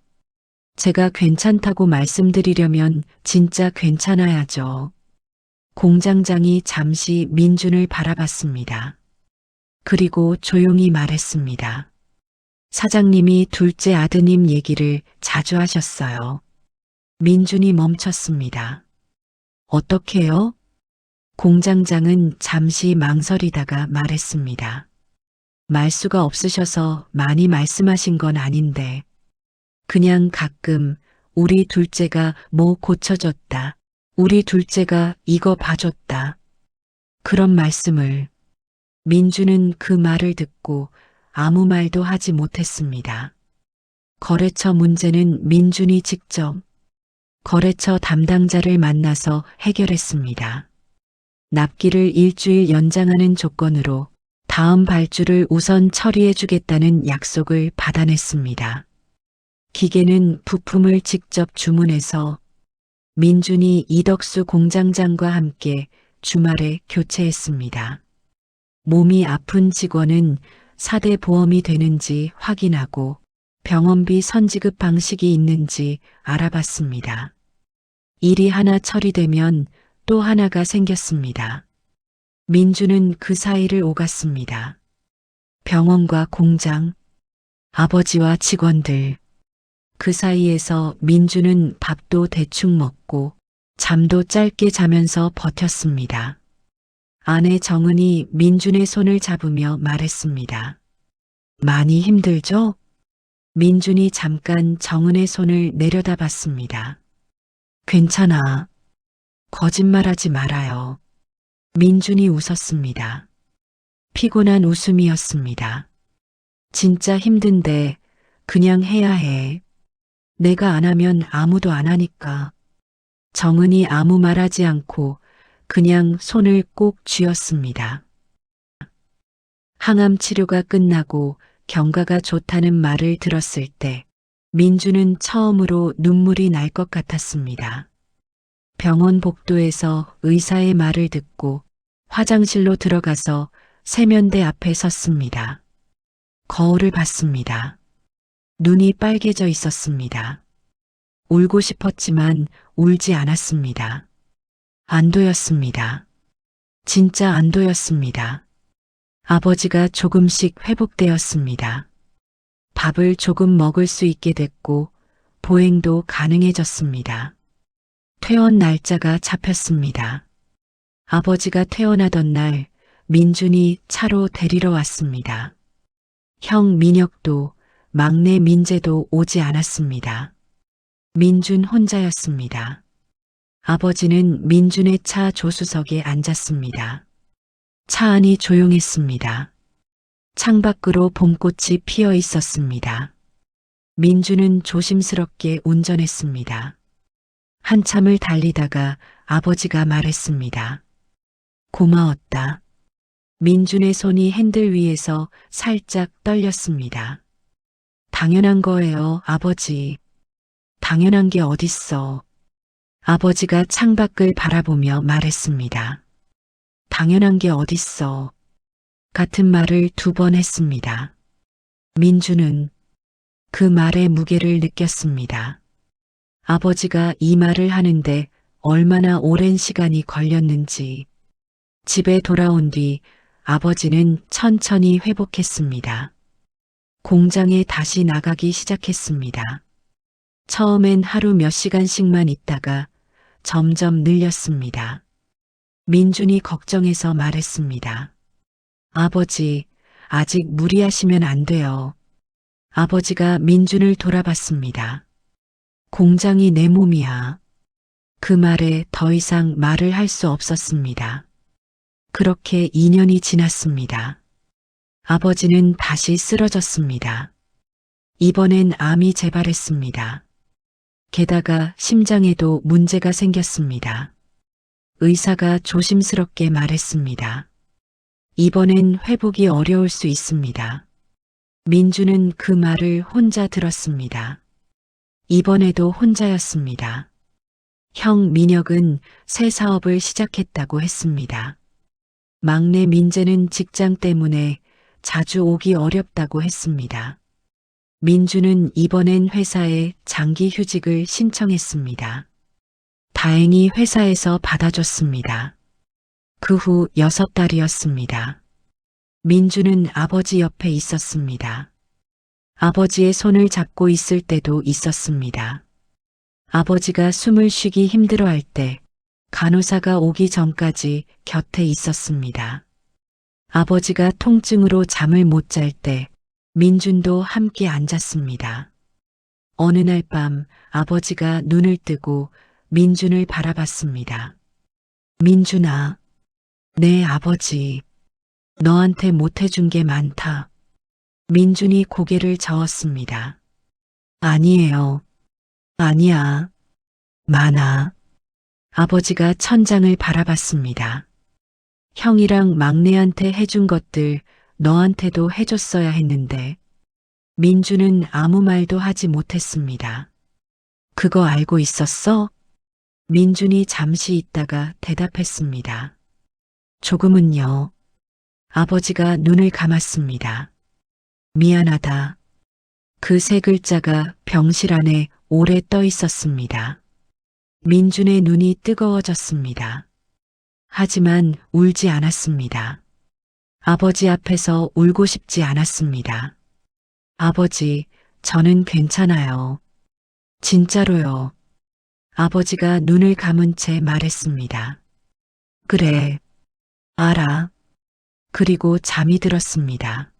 [SPEAKER 3] 제가 괜찮다고 말씀드리려면 진짜 괜찮아야죠. 공장장이 잠시 민준을 바라봤습니다. 그리고 조용히 말했습니다. 사장님이 둘째 아드님 얘기를 자주 하셨어요. 민준이 멈췄습니다. 어떻게요? 공장장은 잠시 망설이다가 말했습니다. 말수가 없으셔서 많이 말씀하신 건 아닌데 그냥 가끔 우리 둘째가 뭐 고쳐줬다. 우리 둘째가 이거 봐줬다. 그런 말씀을. 민주는 그 말을 듣고 아무 말도 하지 못했습니다. 거래처 문제는 민준이 직접 거래처 담당자를 만나서 해결했습니다. 납기를 일주일 연장하는 조건으로 다음 발주를 우선 처리해 주겠다는 약속을 받아냈습니다. 기계는 부품을 직접 주문해서 민준이 이덕수 공장장과 함께 주말에 교체했습니다. 몸이 아픈 직원은 4대 보험이 되는지 확인하고 병원비 선지급 방식이 있는지 알아봤습니다. 일이 하나 처리되면 또 하나가 생겼습니다. 민주는 그 사이를 오갔습니다. 병원과 공장, 아버지와 직원들. 그 사이에서 민주는 밥도 대충 먹고 잠도 짧게 자면서 버텼습니다. 아내 정은이 민준의 손을 잡으며 말했습니다. 많이 힘들죠? 민준이 잠깐 정은의 손을 내려다봤습니다. 괜찮아. 거짓말하지 말아요. 민준이 웃었습니다. 피곤한 웃음이었습니다. 진짜 힘든데 그냥 해야 해. 내가 안 하면 아무도 안 하니까. 정은이 아무 말하지 않고 그냥 손을 꼭 쥐었습니다. 항암 치료가 끝나고 경과가 좋다는 말을 들었을 때 민주는 처음으로 눈물이 날 것 같았습니다. 병원 복도에서 의사의 말을 듣고 화장실로 들어가서 세면대 앞에 섰습니다. 거울을 봤습니다. 눈이 빨개져 있었습니다. 울고 싶었지만 울지 않았습니다. 안도였습니다. 진짜 안도였습니다. 아버지가 조금씩 회복되었습니다. 밥을 조금 먹을 수 있게 됐고 보행도 가능해졌습니다. 퇴원 날짜가 잡혔습니다. 아버지가 퇴원하던 날 민준이 차로 데리러 왔습니다. 형 민혁도 막내 민재도 오지 않았습니다. 민준 혼자였습니다. 아버지는 민준의 차 조수석에 앉았습니다. 차 안이 조용했습니다. 창밖으로 봄꽃이 피어 있었습니다. 민준은 조심스럽게 운전했습니다. 한참을 달리다가 아버지가 말했습니다. 고마웠다. 민준의 손이 핸들 위에서 살짝 떨렸습니다. 당연한 거예요, 아버지. 당연한 게 어딨어. 아버지가 창밖을 바라보며 말했습니다. 당연한 게 어딨어. 같은 말을 2번 했습니다. 민주는 그 말의 무게를 느꼈습니다. 아버지가 이 말을 하는데 얼마나 오랜 시간이 걸렸는지. 집에 돌아온 뒤 아버지는 천천히 회복했습니다. 공장에 다시 나가기 시작했습니다. 처음엔 하루 몇 시간씩만 있다가 점점 늘렸습니다. 민준이 걱정해서 말했습니다. 아버지, 아직 무리하시면 안 돼요. 아버지가 민준을 돌아봤습니다. 공장이 내 몸이야. 그 말에 더 이상 말을 할 수 없었습니다. 그렇게 2년이 지났습니다. 아버지는 다시 쓰러졌습니다. 이번엔 암이 재발했습니다. 게다가 심장에도 문제가 생겼습니다. 의사가 조심스럽게 말했습니다. 이번엔 회복이 어려울 수 있습니다. 민주는 그 말을 혼자 들었습니다. 이번에도 혼자였습니다. 형 민혁은 새 사업을 시작했다고 했습니다. 막내 민재는 직장 때문에 자주 오기 어렵다고 했습니다. 민주는 이번엔 회사에 장기 휴직을 신청했습니다. 다행히 회사에서 받아줬습니다. 그 후 6달이었습니다. 민주는 아버지 옆에 있었습니다. 아버지의 손을 잡고 있을 때도 있었습니다. 아버지가 숨을 쉬기 힘들어할 때 간호사가 오기 전까지 곁에 있었습니다. 아버지가 통증으로 잠을 못 잘 때 민준도 함께 앉았습니다. 어느 날 밤 아버지가 눈을 뜨고 민준을 바라봤습니다. 민준아, 네 아버지, 너한테 못해준 게 많다. 민준이 고개를 저었습니다. 아니에요. 아니야. 많아. 아버지가 천장을 바라봤습니다. 형이랑 막내한테 해준 것들 너한테도 해줬어야 했는데 민주는 아무 말도 하지 못했습니다. 그거 알고 있었어? 민준이 잠시 있다가 대답했습니다. 조금은요. 아버지가 눈을 감았습니다. 미안하다. 그 3글자가 병실 안에 오래 떠 있었습니다. 민준의 눈이 뜨거워졌습니다. 하지만 울지 않았습니다. 아버지 앞에서 울고 싶지 않았습니다. 아버지, 저는 괜찮아요. 진짜로요. 아버지가 눈을 감은 채 말했습니다. 그래, 알아. 그리고 잠이 들었습니다.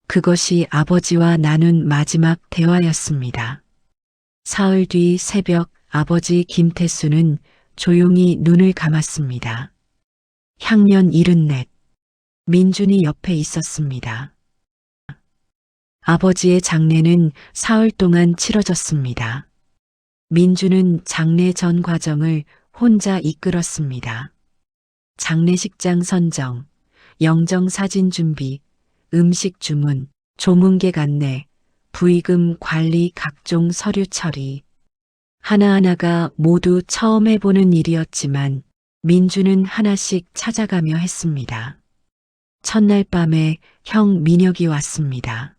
[SPEAKER 3] 그것이 아버지와 나눈 마지막 대화였습니다. 사흘 뒤 새벽 아버지 김태수는 조용히 눈을 감았습니다. 향년 74. 민준이 옆에 있었습니다. 아버지의 장례는 사흘 동안 치러졌습니다. 민주는 장례 전 과정을 혼자 이끌었습니다. 장례식장 선정, 영정 사진 준비, 음식 주문, 조문객 안내, 부의금 관리 각종 서류 처리. 하나하나가 모두 처음 해보는 일이었지만 민주는 하나씩 찾아가며 했습니다. 첫날 밤에 형 민혁이 왔습니다.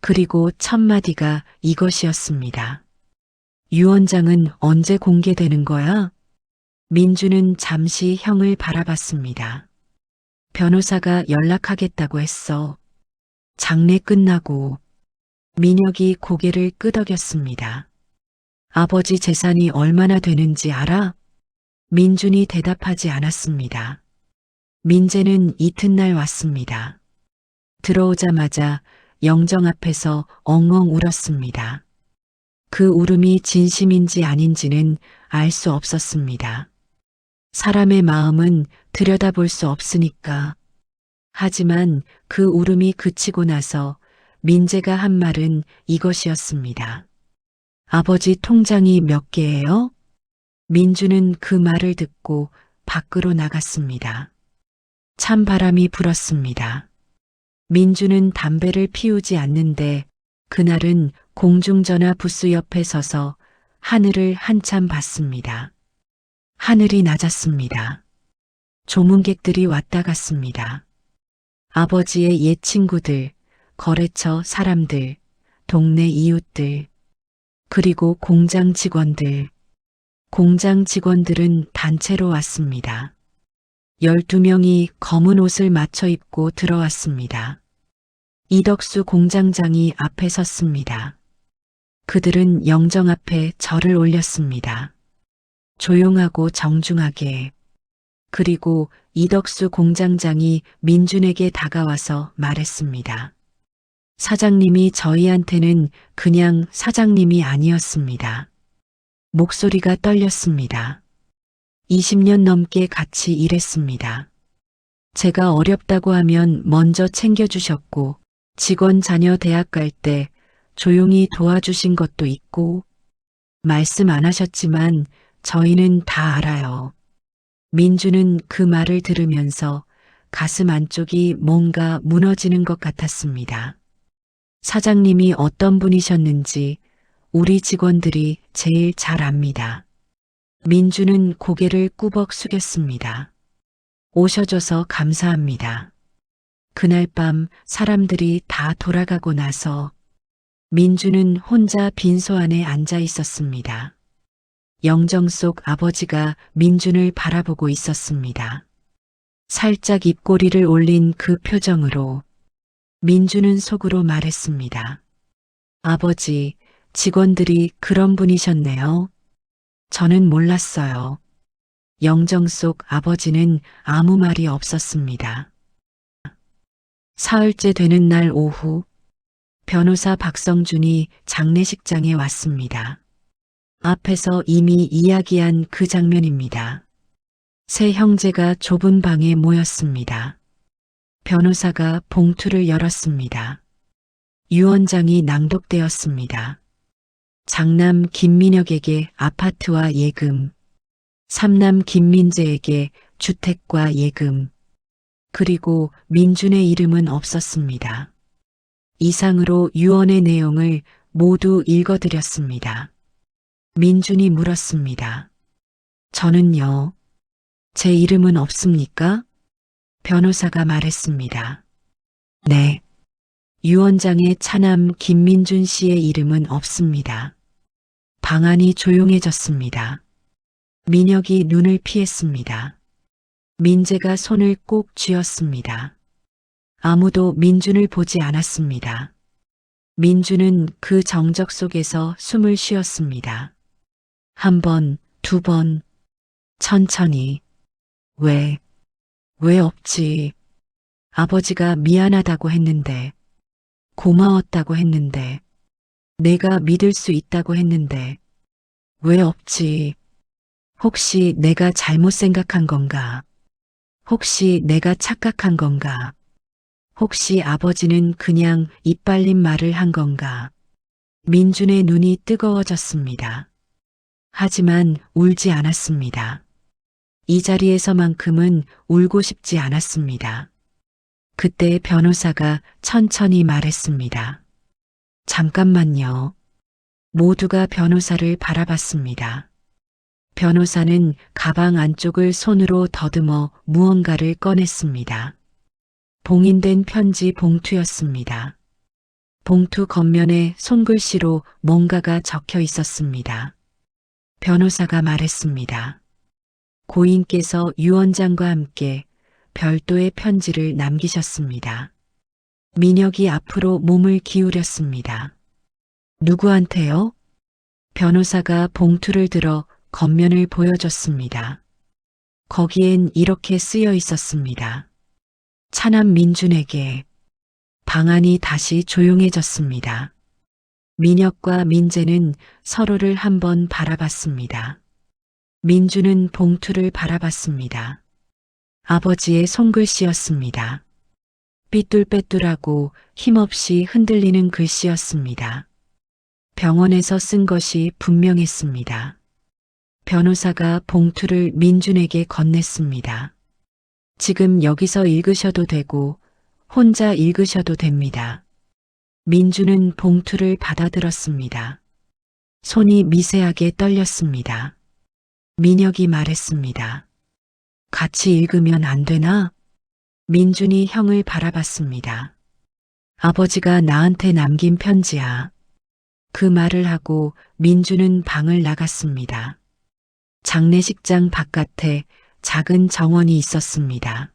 [SPEAKER 3] 그리고 첫 마디가 이것이었습니다. 유언장은 언제 공개되는 거야? 민주는 잠시 형을 바라봤습니다. 변호사가 연락하겠다고 했어. 장례 끝나고. 민혁이 고개를 끄덕였습니다. 아버지 재산이 얼마나 되는지 알아? 민준이 대답하지 않았습니다. 민재는 이튿날 왔습니다. 들어오자마자 영정 앞에서 엉엉 울었습니다. 그 울음이 진심인지 아닌지는 알 수 없었습니다. 사람의 마음은 들여다볼 수 없으니까. 하지만 그 울음이 그치고 나서 민재가 한 말은 이것이었습니다. 아버지 통장이 몇 개예요? 민주는 그 말을 듣고 밖으로 나갔습니다. 찬 바람이 불었습니다. 민주는 담배를 피우지 않는데 그날은 공중전화 부스 옆에 서서 하늘을 한참 봤습니다. 하늘이 낮았습니다. 조문객들이 왔다 갔습니다. 아버지의 옛 친구들, 거래처 사람들, 동네 이웃들, 그리고 공장 직원들. 공장 직원들은 단체로 왔습니다. 12명이 검은 옷을 맞춰 입고 들어왔습니다. 이덕수 공장장이 앞에 섰습니다. 그들은 영정 앞에 절을 올렸습니다. 조용하고 정중하게. 그리고 이덕수 공장장이 민준에게 다가와서 말했습니다. 사장님이 저희한테는 그냥 사장님이 아니었습니다. 목소리가 떨렸습니다. 20년 넘게 같이 일했습니다. 제가 어렵다고 하면 먼저 챙겨주셨고, 직원 자녀 대학 갈 때 조용히 도와주신 것도 있고, 말씀 안 하셨지만 저희는 다 알아요. 민주는 그 말을 들으면서 가슴 안쪽이 뭔가 무너지는 것 같았습니다. 사장님이 어떤 분이셨는지 우리 직원들이 제일 잘 압니다. 민주는 고개를 꾸벅 숙였습니다. 오셔줘서 감사합니다. 그날 밤 사람들이 다 돌아가고 나서 민주는 혼자 빈소 안에 앉아 있었습니다. 영정 속 아버지가 민준을 바라보고 있었습니다. 살짝 입꼬리를 올린 그 표정으로 민주는 속으로 말했습니다. 아버지, 직원들이 그런 분이셨네요. 저는 몰랐어요. 영정 속 아버지는 아무 말이 없었습니다. 사흘째 되는 날 오후, 변호사 박성준이 장례식장에 왔습니다. 앞에서 이미 이야기한 그 장면입니다. 세 형제가 좁은 방에 모였습니다. 변호사가 봉투를 열었습니다. 유언장이 낭독되었습니다. 장남 김민혁에게 아파트와 예금, 삼남 김민재에게 주택과 예금, 그리고 민준의 이름은 없었습니다. 이상으로 유언의 내용을 모두 읽어드렸습니다. 민준이 물었습니다. 저는요, 제 이름은 없습니까? 변호사가 말했습니다. 네. 유언장에 차남 김민준 씨의 이름은 없습니다. 방안이 조용해졌습니다. 민혁이 눈을 피했습니다. 민재가 손을 꼭 쥐었습니다. 아무도 민준을 보지 않았습니다. 민준은 그 정적 속에서 숨을 쉬었습니다. 한 번, 두 번, 천천히. 왜 없지? 아버지가 미안하다고 했는데, 고마웠다고 했는데, 내가 믿을 수 있다고 했는데, 왜 없지? 혹시 내가 잘못 생각한 건가? 혹시 내가 착각한 건가? 혹시 아버지는 그냥 이빨린 말을 한 건가? 민준의 눈이 뜨거워졌습니다. 하지만 울지 않았습니다. 이 자리에서만큼은 울고 싶지 않았습니다. 그때 변호사가 천천히 말했습니다. 잠깐만요. 모두가 변호사를 바라봤습니다. 변호사는 가방 안쪽을 손으로 더듬어 무언가를 꺼냈습니다. 봉인된 편지 봉투였습니다. 봉투 겉면에 손글씨로 뭔가가 적혀 있었습니다. 변호사가 말했습니다. 고인께서 유언장과 함께 별도의 편지를 남기셨습니다. 민혁이 앞으로 몸을 기울였습니다. 누구한테요? 변호사가 봉투를 들어 겉면을 보여줬습니다. 거기엔 이렇게 쓰여 있었습니다. 차남 민준에게. 방안이 다시 조용해졌습니다. 민혁과 민재는 서로를 한번 바라봤습니다. 민준은 봉투를 바라봤습니다. 아버지의 손글씨였습니다. 삐뚤빼뚤하고 힘없이 흔들리는 글씨였습니다. 병원에서 쓴 것이 분명했습니다. 변호사가 봉투를 민준에게 건넸습니다. 지금 여기서 읽으셔도 되고 혼자 읽으셔도 됩니다. 민준은 봉투를 받아들었습니다. 손이 미세하게 떨렸습니다. 민혁이 말했습니다. 같이 읽으면 안 되나? 민준이 형을 바라봤습니다. 아버지가 나한테 남긴 편지야. 그 말을 하고 민준은 방을 나갔습니다. 장례식장 바깥에 작은 정원이 있었습니다.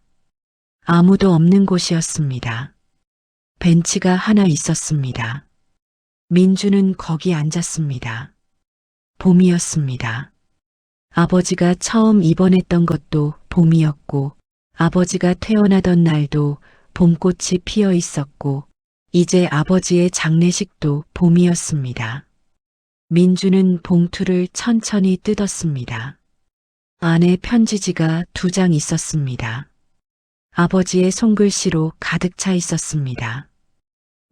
[SPEAKER 3] 아무도 없는 곳이었습니다. 벤치가 하나 있었습니다. 민준은 거기 앉았습니다. 봄이었습니다. 아버지가 처음 입원했던 것도 봄이었고, 아버지가 태어나던 날도 봄꽃이 피어 있었고, 이제 아버지의 장례식도 봄이었습니다. 민준은 봉투를 천천히 뜯었습니다. 안에 편지지가 2장 있었습니다. 아버지의 손글씨로 가득 차 있었습니다.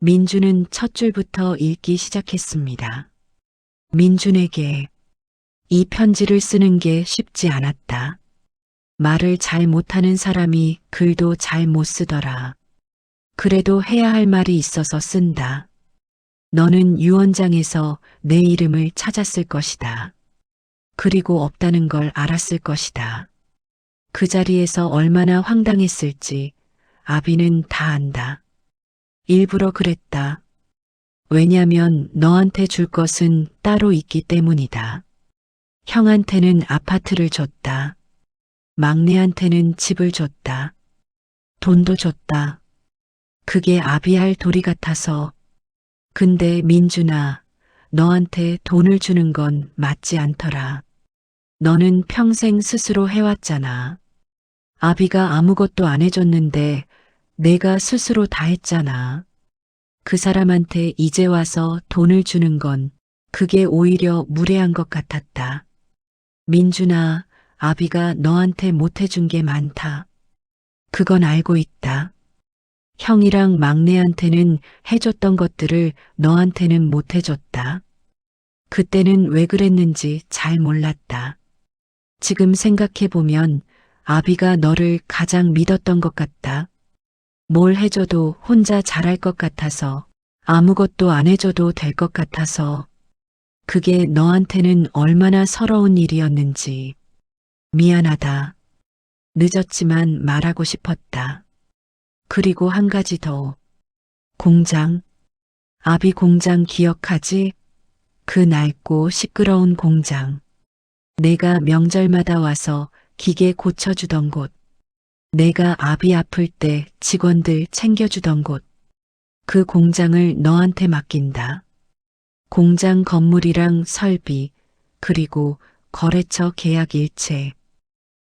[SPEAKER 3] 민준은 첫 줄부터 읽기 시작했습니다. 민준에게 이 편지를 쓰는 게 쉽지 않았다. 말을 잘 못하는 사람이 글도 잘 못 쓰더라. 그래도 해야 할 말이 있어서 쓴다. 너는 유언장에서 내 이름을 찾았을 것이다. 그리고 없다는 걸 알았을 것이다. 그 자리에서 얼마나 황당했을지 아비는 다 안다. 일부러 그랬다. 왜냐면 너한테 줄 것은 따로 있기 때문이다. 형한테는 아파트를 줬다. 막내한테는 집을 줬다. 돈도 줬다. 그게 아비할 도리 같아서. 근데 민준아, 너한테 돈을 주는 건 맞지 않더라. 너는 평생 스스로 해왔잖아. 아비가 아무것도 안 해줬는데 내가 스스로 다 했잖아. 그 사람한테 이제 와서 돈을 주는 건 그게 오히려 무례한 것 같았다. 민준아, 아비가 너한테 못해준 게 많다. 그건 알고 있다. 형이랑 막내한테는 해줬던 것들을 너한테는 못해줬다. 그때는 왜 그랬는지 잘 몰랐다. 지금 생각해보면 아비가 너를 가장 믿었던 것 같다. 뭘 해줘도 혼자 잘할 것 같아서, 아무것도 안 해줘도 될 것 같아서, 그게 너한테는 얼마나 서러운 일이었는지. 미안하다. 늦었지만 말하고 싶었다. 그리고 한 가지 더. 공장. 아비 공장 기억하지? 그 낡고 시끄러운 공장. 내가 명절마다 와서 기계 고쳐주던 곳. 내가 아비 아플 때 직원들 챙겨주던 곳. 그 공장을 너한테 맡긴다. 공장 건물이랑 설비, 그리고 거래처 계약 일체.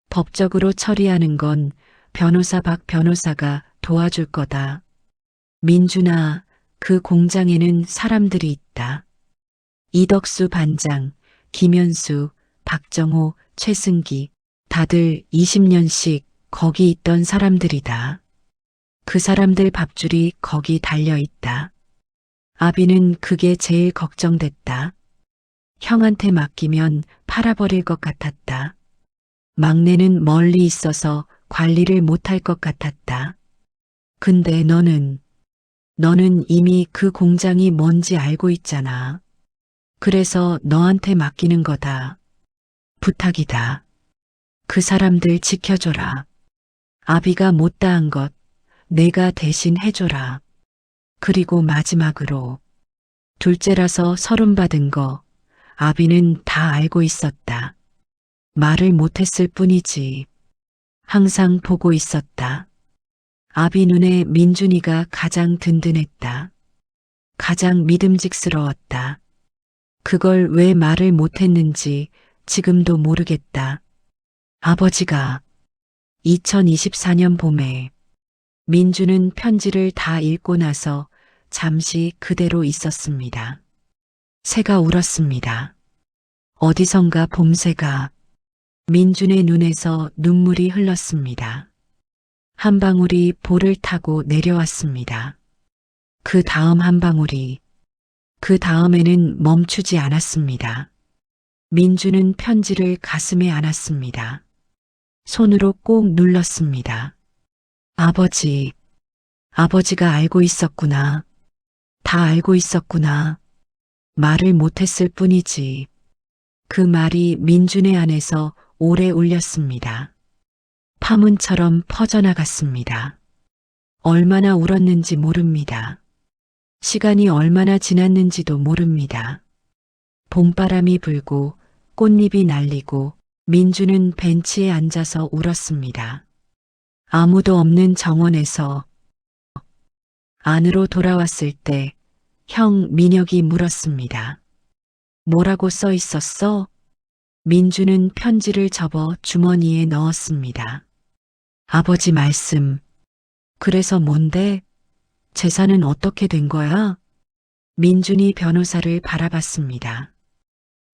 [SPEAKER 3] 법적으로 처리하는 건 변호사 박 변호사가 도와줄 거다. 민준아, 그 공장에는 사람들이 있다. 이덕수 반장, 김현수, 박정호, 최승기, 다들 20년씩 거기 있던 사람들이다. 그 사람들 밥줄이 거기 달려 있다. 아비는 그게 제일 걱정됐다. 형한테 맡기면 팔아버릴 것 같았다. 막내는 멀리 있어서 관리를 못할 것 같았다. 근데 너는 이미 그 공장이 뭔지 알고 있잖아. 그래서 너한테 맡기는 거다. 부탁이다. 그 사람들 지켜줘라. 아비가 못다한 것 내가 대신 해줘라. 그리고 마지막으로 둘째라서 서름받은 거 아비는 다 알고 있었다. 말을 못했을 뿐이지. 항상 보고 있었다. 아비 눈에 민준이가 가장 든든했다. 가장 믿음직스러웠다. 그걸 왜 말을 못했는지 지금도 모르겠다. 아버지가 2024년 봄에 민주는 편지를 다 읽고 나서 잠시 그대로 있었습니다. 새가 울었습니다. 어디선가 봄새가 민준의 눈에서 눈물이 흘렀습니다. 한 방울이 볼을 타고 내려왔습니다. 그 다음 한 방울이 그 다음에는 멈추지 않았습니다. 민주는 편지를 가슴에 안았습니다. 손으로 꼭 눌렀습니다. 아버지가 알고 있었구나. 다 알고 있었구나. 말을 못했을 뿐이지. 그 말이 민준의 안에서 오래 울렸습니다. 파문처럼 퍼져나갔습니다. 얼마나 울었는지 모릅니다. 시간이 얼마나 지났는지도 모릅니다. 봄바람이 불고 꽃잎이 날리고 민주는 벤치에 앉아서 울었습니다. 아무도 없는 정원에서 안으로 돌아왔을 때 형 민혁이 물었습니다. 뭐라고 써 있었어? 민주는 편지를 접어 주머니에 넣었습니다. 아버지 말씀. 그래서 뭔데? 재산은 어떻게 된 거야? 민준이 변호사를 바라봤습니다.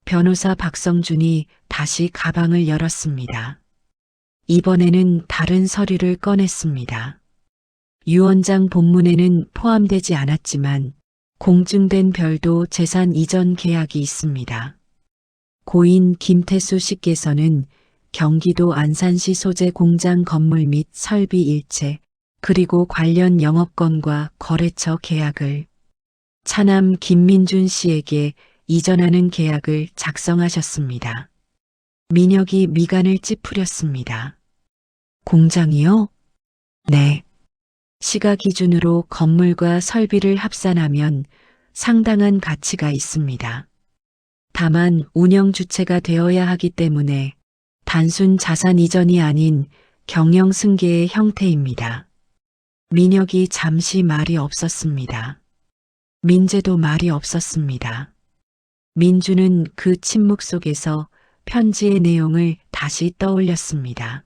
[SPEAKER 3] 변호사 박성준이 다시 가방을 열었습니다. 이번에는 다른 서류를 꺼냈습니다. 유언장 본문에는 포함되지 않았지만 공증된 별도 재산 이전 계약이 있습니다. 고인 김태수 씨께서는 경기도 안산시 소재 공장 건물 및 설비 일체 그리고 관련 영업권과 거래처 계약을 차남 김민준 씨에게 이전하는 계약을 작성하셨습니다. 민혁이 미간을 찌푸렸습니다. 공장이요? 네. 시가 기준으로 건물과 설비를 합산하면 상당한 가치가 있습니다. 다만 운영 주체가 되어야 하기 때문에 단순 자산 이전이 아닌 경영 승계의 형태입니다. 민혁이 잠시 말이 없었습니다. 민재도 말이 없었습니다. 민주는 그 침묵 속에서 편지의 내용을 다시 떠올렸습니다.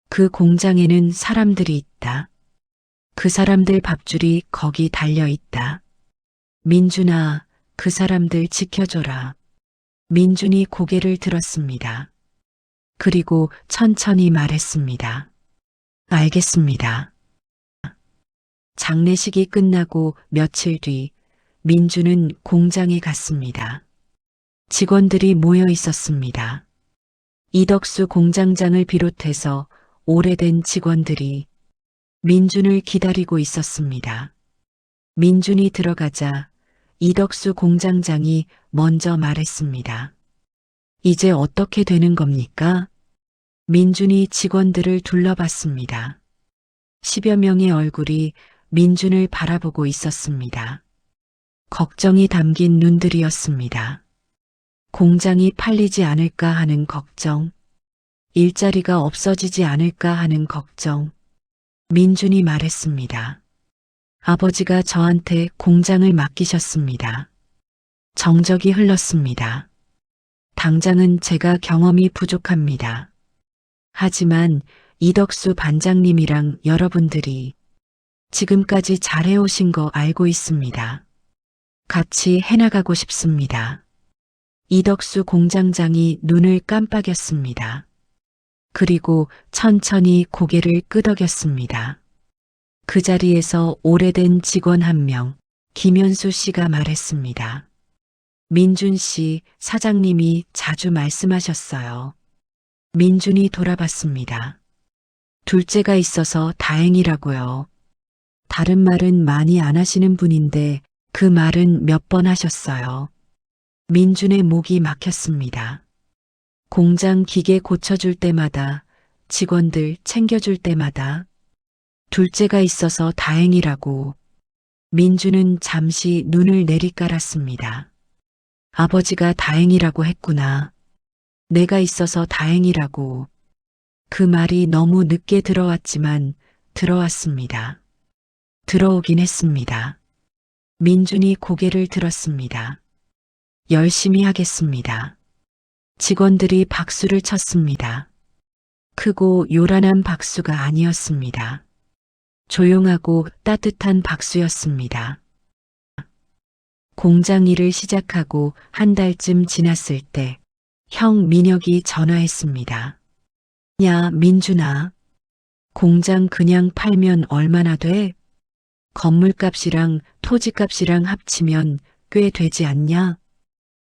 [SPEAKER 3] 그 공장에는 사람들이 있다. 그 사람들 밥줄이 거기 달려 있다. 민준아, 그 사람들 지켜줘라. 민준이 고개를 들었습니다. 그리고 천천히 말했습니다. 알겠습니다. 장례식이 끝나고 며칠 뒤 민주는 공장에 갔습니다. 직원들이 모여 있었습니다. 이덕수 공장장을 비롯해서 오래된 직원들이 민준을 기다리고 있었습니다. 민준이 들어가자 이덕수 공장장이 먼저 말했습니다. 이제 어떻게 되는 겁니까? 민준이 직원들을 둘러봤습니다. 10여 명의 얼굴이 민준을 바라보고 있었습니다. 걱정이 담긴 눈들이었습니다. 공장이 팔리지 않을까 하는 걱정, 일자리가 없어지지 않을까 하는 걱정. 민준이 말했습니다. 아버지가 저한테 공장을 맡기셨습니다. 정적이 흘렀습니다. 당장은 제가 경험이 부족합니다. 하지만 이덕수 반장님이랑 여러분들이 지금까지 잘해오신 거 알고 있습니다. 같이 해나가고 싶습니다. 이덕수 공장장이 눈을 깜빡였습니다. 그리고 천천히 고개를 끄덕였습니다. 그 자리에서 오래된 직원 한 명, 김현수 씨가 말했습니다. 민준 씨, 사장님이 자주 말씀하셨어요. 민준이 돌아봤습니다. 둘째가 있어서 다행이라고요. 다른 말은 많이 안 하시는 분인데 그 말은 몇 번 하셨어요. 민준의 목이 막혔습니다. 공장 기계 고쳐줄 때마다, 직원들 챙겨줄 때마다 둘째가 있어서 다행이라고. 민준은 잠시 눈을 내리깔았습니다. 아버지가 다행이라고 했구나. 내가 있어서 다행이라고. 그 말이 너무 늦게 들어왔지만 들어왔습니다. 들어오긴 했습니다. 민준이 고개를 들었습니다. 열심히 하겠습니다. 직원들이 박수를 쳤습니다. 크고 요란한 박수가 아니었습니다. 조용하고 따뜻한 박수였습니다. 공장 일을 시작하고 한 달쯤 지났을 때 형 민혁이 전화했습니다. 야, 민준아. 공장 그냥 팔면 얼마나 돼? 건물값이랑 토지값이랑 합치면 꽤 되지 않냐?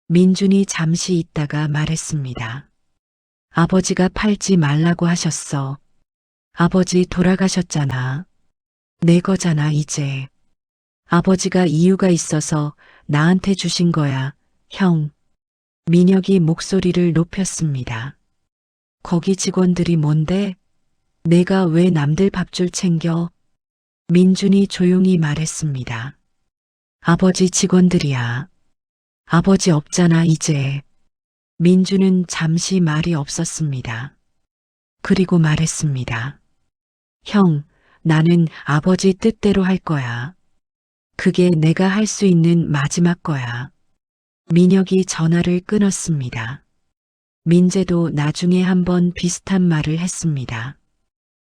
[SPEAKER 3] 민준이 잠시 있다가 말했습니다. 아버지가 팔지 말라고 하셨어. 아버지 돌아가셨잖아. 내 거잖아, 이제. 아버지가 이유가 있어서 나한테 주신 거야, 형. 민혁이 목소리를 높였습니다. 거기 직원들이 뭔데? 내가 왜 남들 밥줄 챙겨? 민준이 조용히 말했습니다. 아버지 직원들이야. 아버지 없잖아, 이제. 민준은 잠시 말이 없었습니다. 그리고 말했습니다. 형, 나는 아버지 뜻대로 할 거야. 그게 내가 할 수 있는 마지막 거야. 민혁이 전화를 끊었습니다. 민재도 나중에 한번 비슷한 말을 했습니다.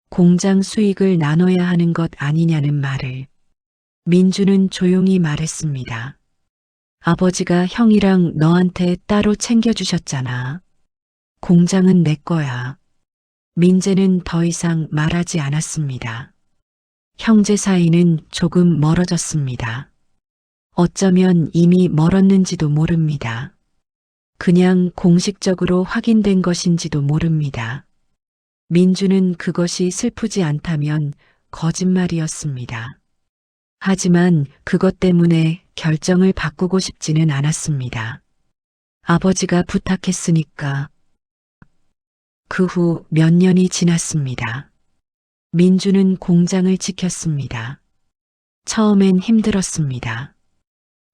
[SPEAKER 3] 공장 수익을 나눠야 하는 것 아니냐는 말을. 민주는 조용히 말했습니다. 아버지가 형이랑 너한테 따로 챙겨주셨잖아. 공장은 내 거야. 민재는 더 이상 말하지 않았습니다. 형제 사이는 조금 멀어졌습니다. 어쩌면 이미 멀었는지도 모릅니다. 그냥 공식적으로 확인된 것인지도 모릅니다. 민주는 그것이 슬프지 않다면 거짓말이었습니다. 하지만 그것 때문에 결정을 바꾸고 싶지는 않았습니다. 아버지가 부탁했으니까. 그 후 몇 년이 지났습니다. 민주는 공장을 지켰습니다. 처음엔 힘들었습니다.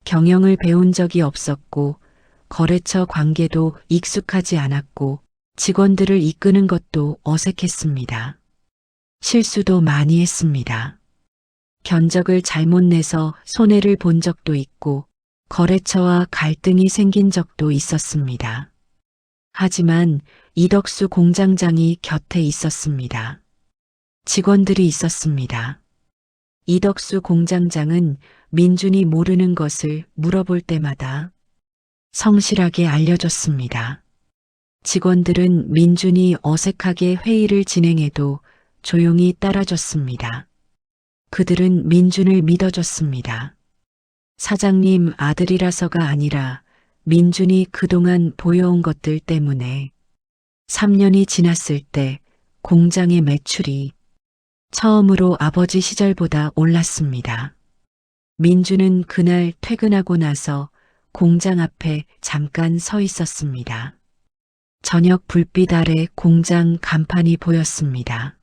[SPEAKER 3] 경영을 배운 적이 없었고 거래처 관계도 익숙하지 않았고 직원들을 이끄는 것도 어색했습니다. 실수도 많이 했습니다. 견적을 잘못 내서 손해를 본 적도 있고 거래처와 갈등이 생긴 적도 있었습니다. 하지만 이덕수 공장장이 곁에 있었습니다. 직원들이 있었습니다. 이덕수 공장장은 민준이 모르는 것을 물어볼 때마다 성실하게 알려줬습니다. 직원들은 민준이 어색하게 회의를 진행해도 조용히 따라줬습니다. 그들은 민준을 믿어줬습니다. 사장님 아들이라서가 아니라 민준이 그동안 보여온 것들 때문에 3년이 지났을 때 공장의 매출이 처음으로 아버지 시절보다 올랐습니다. 민준은 그날 퇴근하고 나서 공장 앞에 잠깐 서 있었습니다. 저녁 불빛 아래 공장 간판이 보였습니다.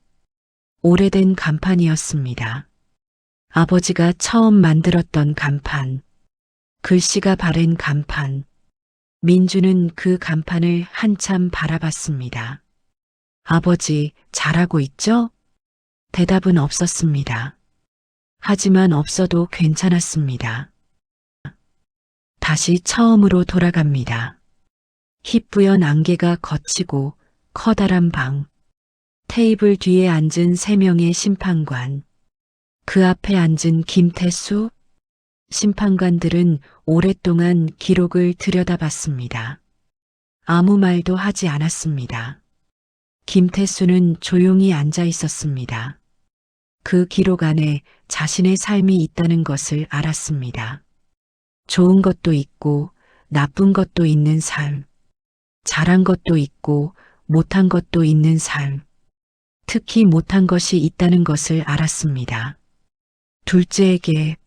[SPEAKER 3] 오래된 간판이었습니다. 아버지가 처음 만들었던 간판, 글씨가 바랜 간판. 민준은 그 간판을 한참 바라봤습니다. 아버지, 잘하고 있죠? 대답은 없었습니다. 하지만 없어도 괜찮았습니다. 다시 처음으로 돌아갑니다. 희뿌연 안개가 걷히고 커다란 방, 테이블 뒤에 앉은 3명의 심판관, 그 앞에 앉은 김태수, 심판관들은 오랫동안 기록을 들여다봤습니다. 아무 말도 하지 않았습니다. 김태수는 조용히 앉아 있었습니다. 그 기록 안에 자신의 삶이 있다는 것을 알았습니다. 좋은 것도 있고 나쁜 것도 있는 삶. 잘한 것도 있고 못한 것도 있는 삶. 특히 못한 것이 있다는 것을 알았습니다. 둘째에게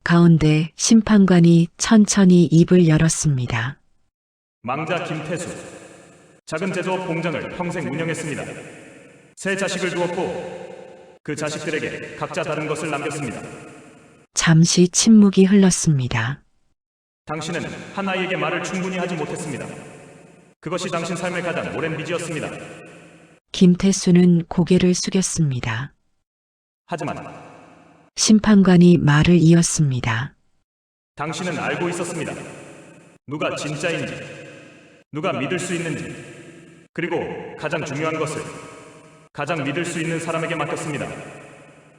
[SPEAKER 3] 가운데 심판관이 천천히 입을 열었습니다.
[SPEAKER 4] 망자 김태수. 작은 제조업 공장을 평생 운영했습니다. 세 자식을 두었고 그 자식들에게 각자 다른 것을 남겼습니다.
[SPEAKER 3] 잠시 침묵이 흘렀습니다.
[SPEAKER 4] 당신은 한 아이에게 말을 충분히 하지 못했습니다. 그것이 당신 삶의 가장 오랜 빚이었습니다.
[SPEAKER 3] 김태수는 고개를 숙였습니다.
[SPEAKER 4] 하지만
[SPEAKER 3] 심판관이 말을 이었습니다.
[SPEAKER 4] 당신은 알고 있었습니다. 누가 진짜인지, 누가 믿을 수 있는지, 그리고 가장 중요한 것을 가장 믿을 수 있는 사람에게 맡겼습니다.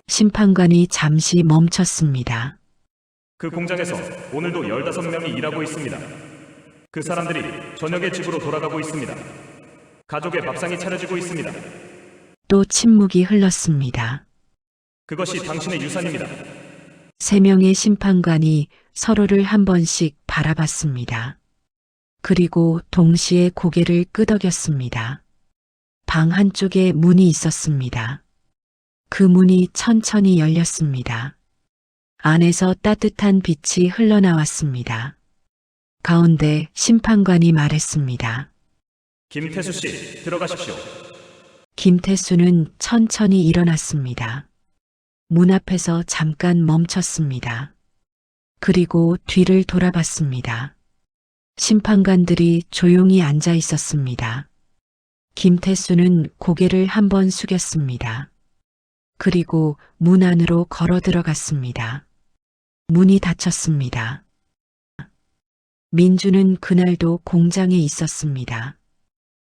[SPEAKER 3] 심판관이 잠시 멈췄습니다.
[SPEAKER 4] 그 공장에서 오늘도 15명이 일하고 있습니다. 그 사람들이 저녁에 집으로 돌아가고 있습니다. 가족의 밥상이 차려지고 있습니다.
[SPEAKER 3] 또 침묵이 흘렀습니다.
[SPEAKER 4] 그것이 당신의 유산입니다.
[SPEAKER 3] 3명의 심판관이 서로를 한 번씩 바라봤습니다. 그리고 동시에 고개를 끄덕였습니다. 방 한쪽에 문이 있었습니다. 그 문이 천천히 열렸습니다. 안에서 따뜻한 빛이 흘러나왔습니다. 가운데 심판관이 말했습니다.
[SPEAKER 4] 김태수 씨, 들어가십시오.
[SPEAKER 3] 김태수는 천천히 일어났습니다. 문 앞에서 잠깐 멈췄습니다. 그리고 뒤를 돌아봤습니다. 심판관들이 조용히 앉아 있었습니다. 김태수는 고개를 한번 숙였습니다. 그리고 문 안으로 걸어 들어갔습니다. 문이 닫혔습니다. 민주는 그날도 공장에 있었습니다.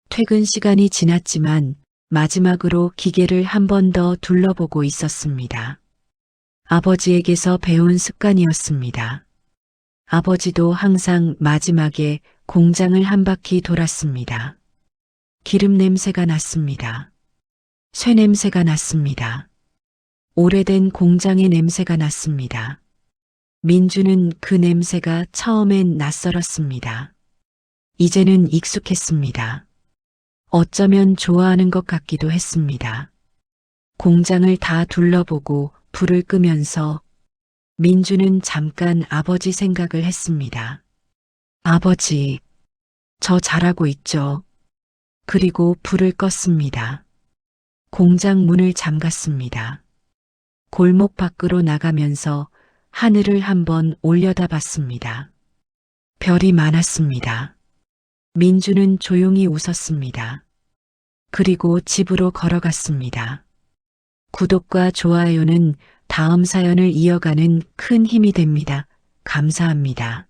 [SPEAKER 3] 퇴근 시간이 지났지만 마지막으로 기계를 한 번 더 둘러보고 있었습니다. 아버지에게서 배운 습관이었습니다. 아버지도 항상 마지막에 공장을 한 바퀴 돌았습니다. 기름 냄새가 났습니다. 쇠 냄새가 났습니다. 오래된 공장의 냄새가 났습니다. 민주는 그 냄새가 처음엔 낯설었습니다. 이제는 익숙했습니다. 어쩌면 좋아하는 것 같기도 했습니다. 공장을 다 둘러보고 불을 끄면서 민주는 잠깐 아버지 생각을 했습니다. 아버지, 저 잘하고 있죠? 그리고 불을 껐습니다. 공장 문을 잠갔습니다. 골목 밖으로 나가면서 하늘을 한번 올려다봤습니다. 별이 많았습니다. 민주는 조용히 웃었습니다. 그리고 집으로 걸어갔습니다. 구독과 좋아요는 다음 사연을 이어가는 큰 힘이 됩니다. 감사합니다.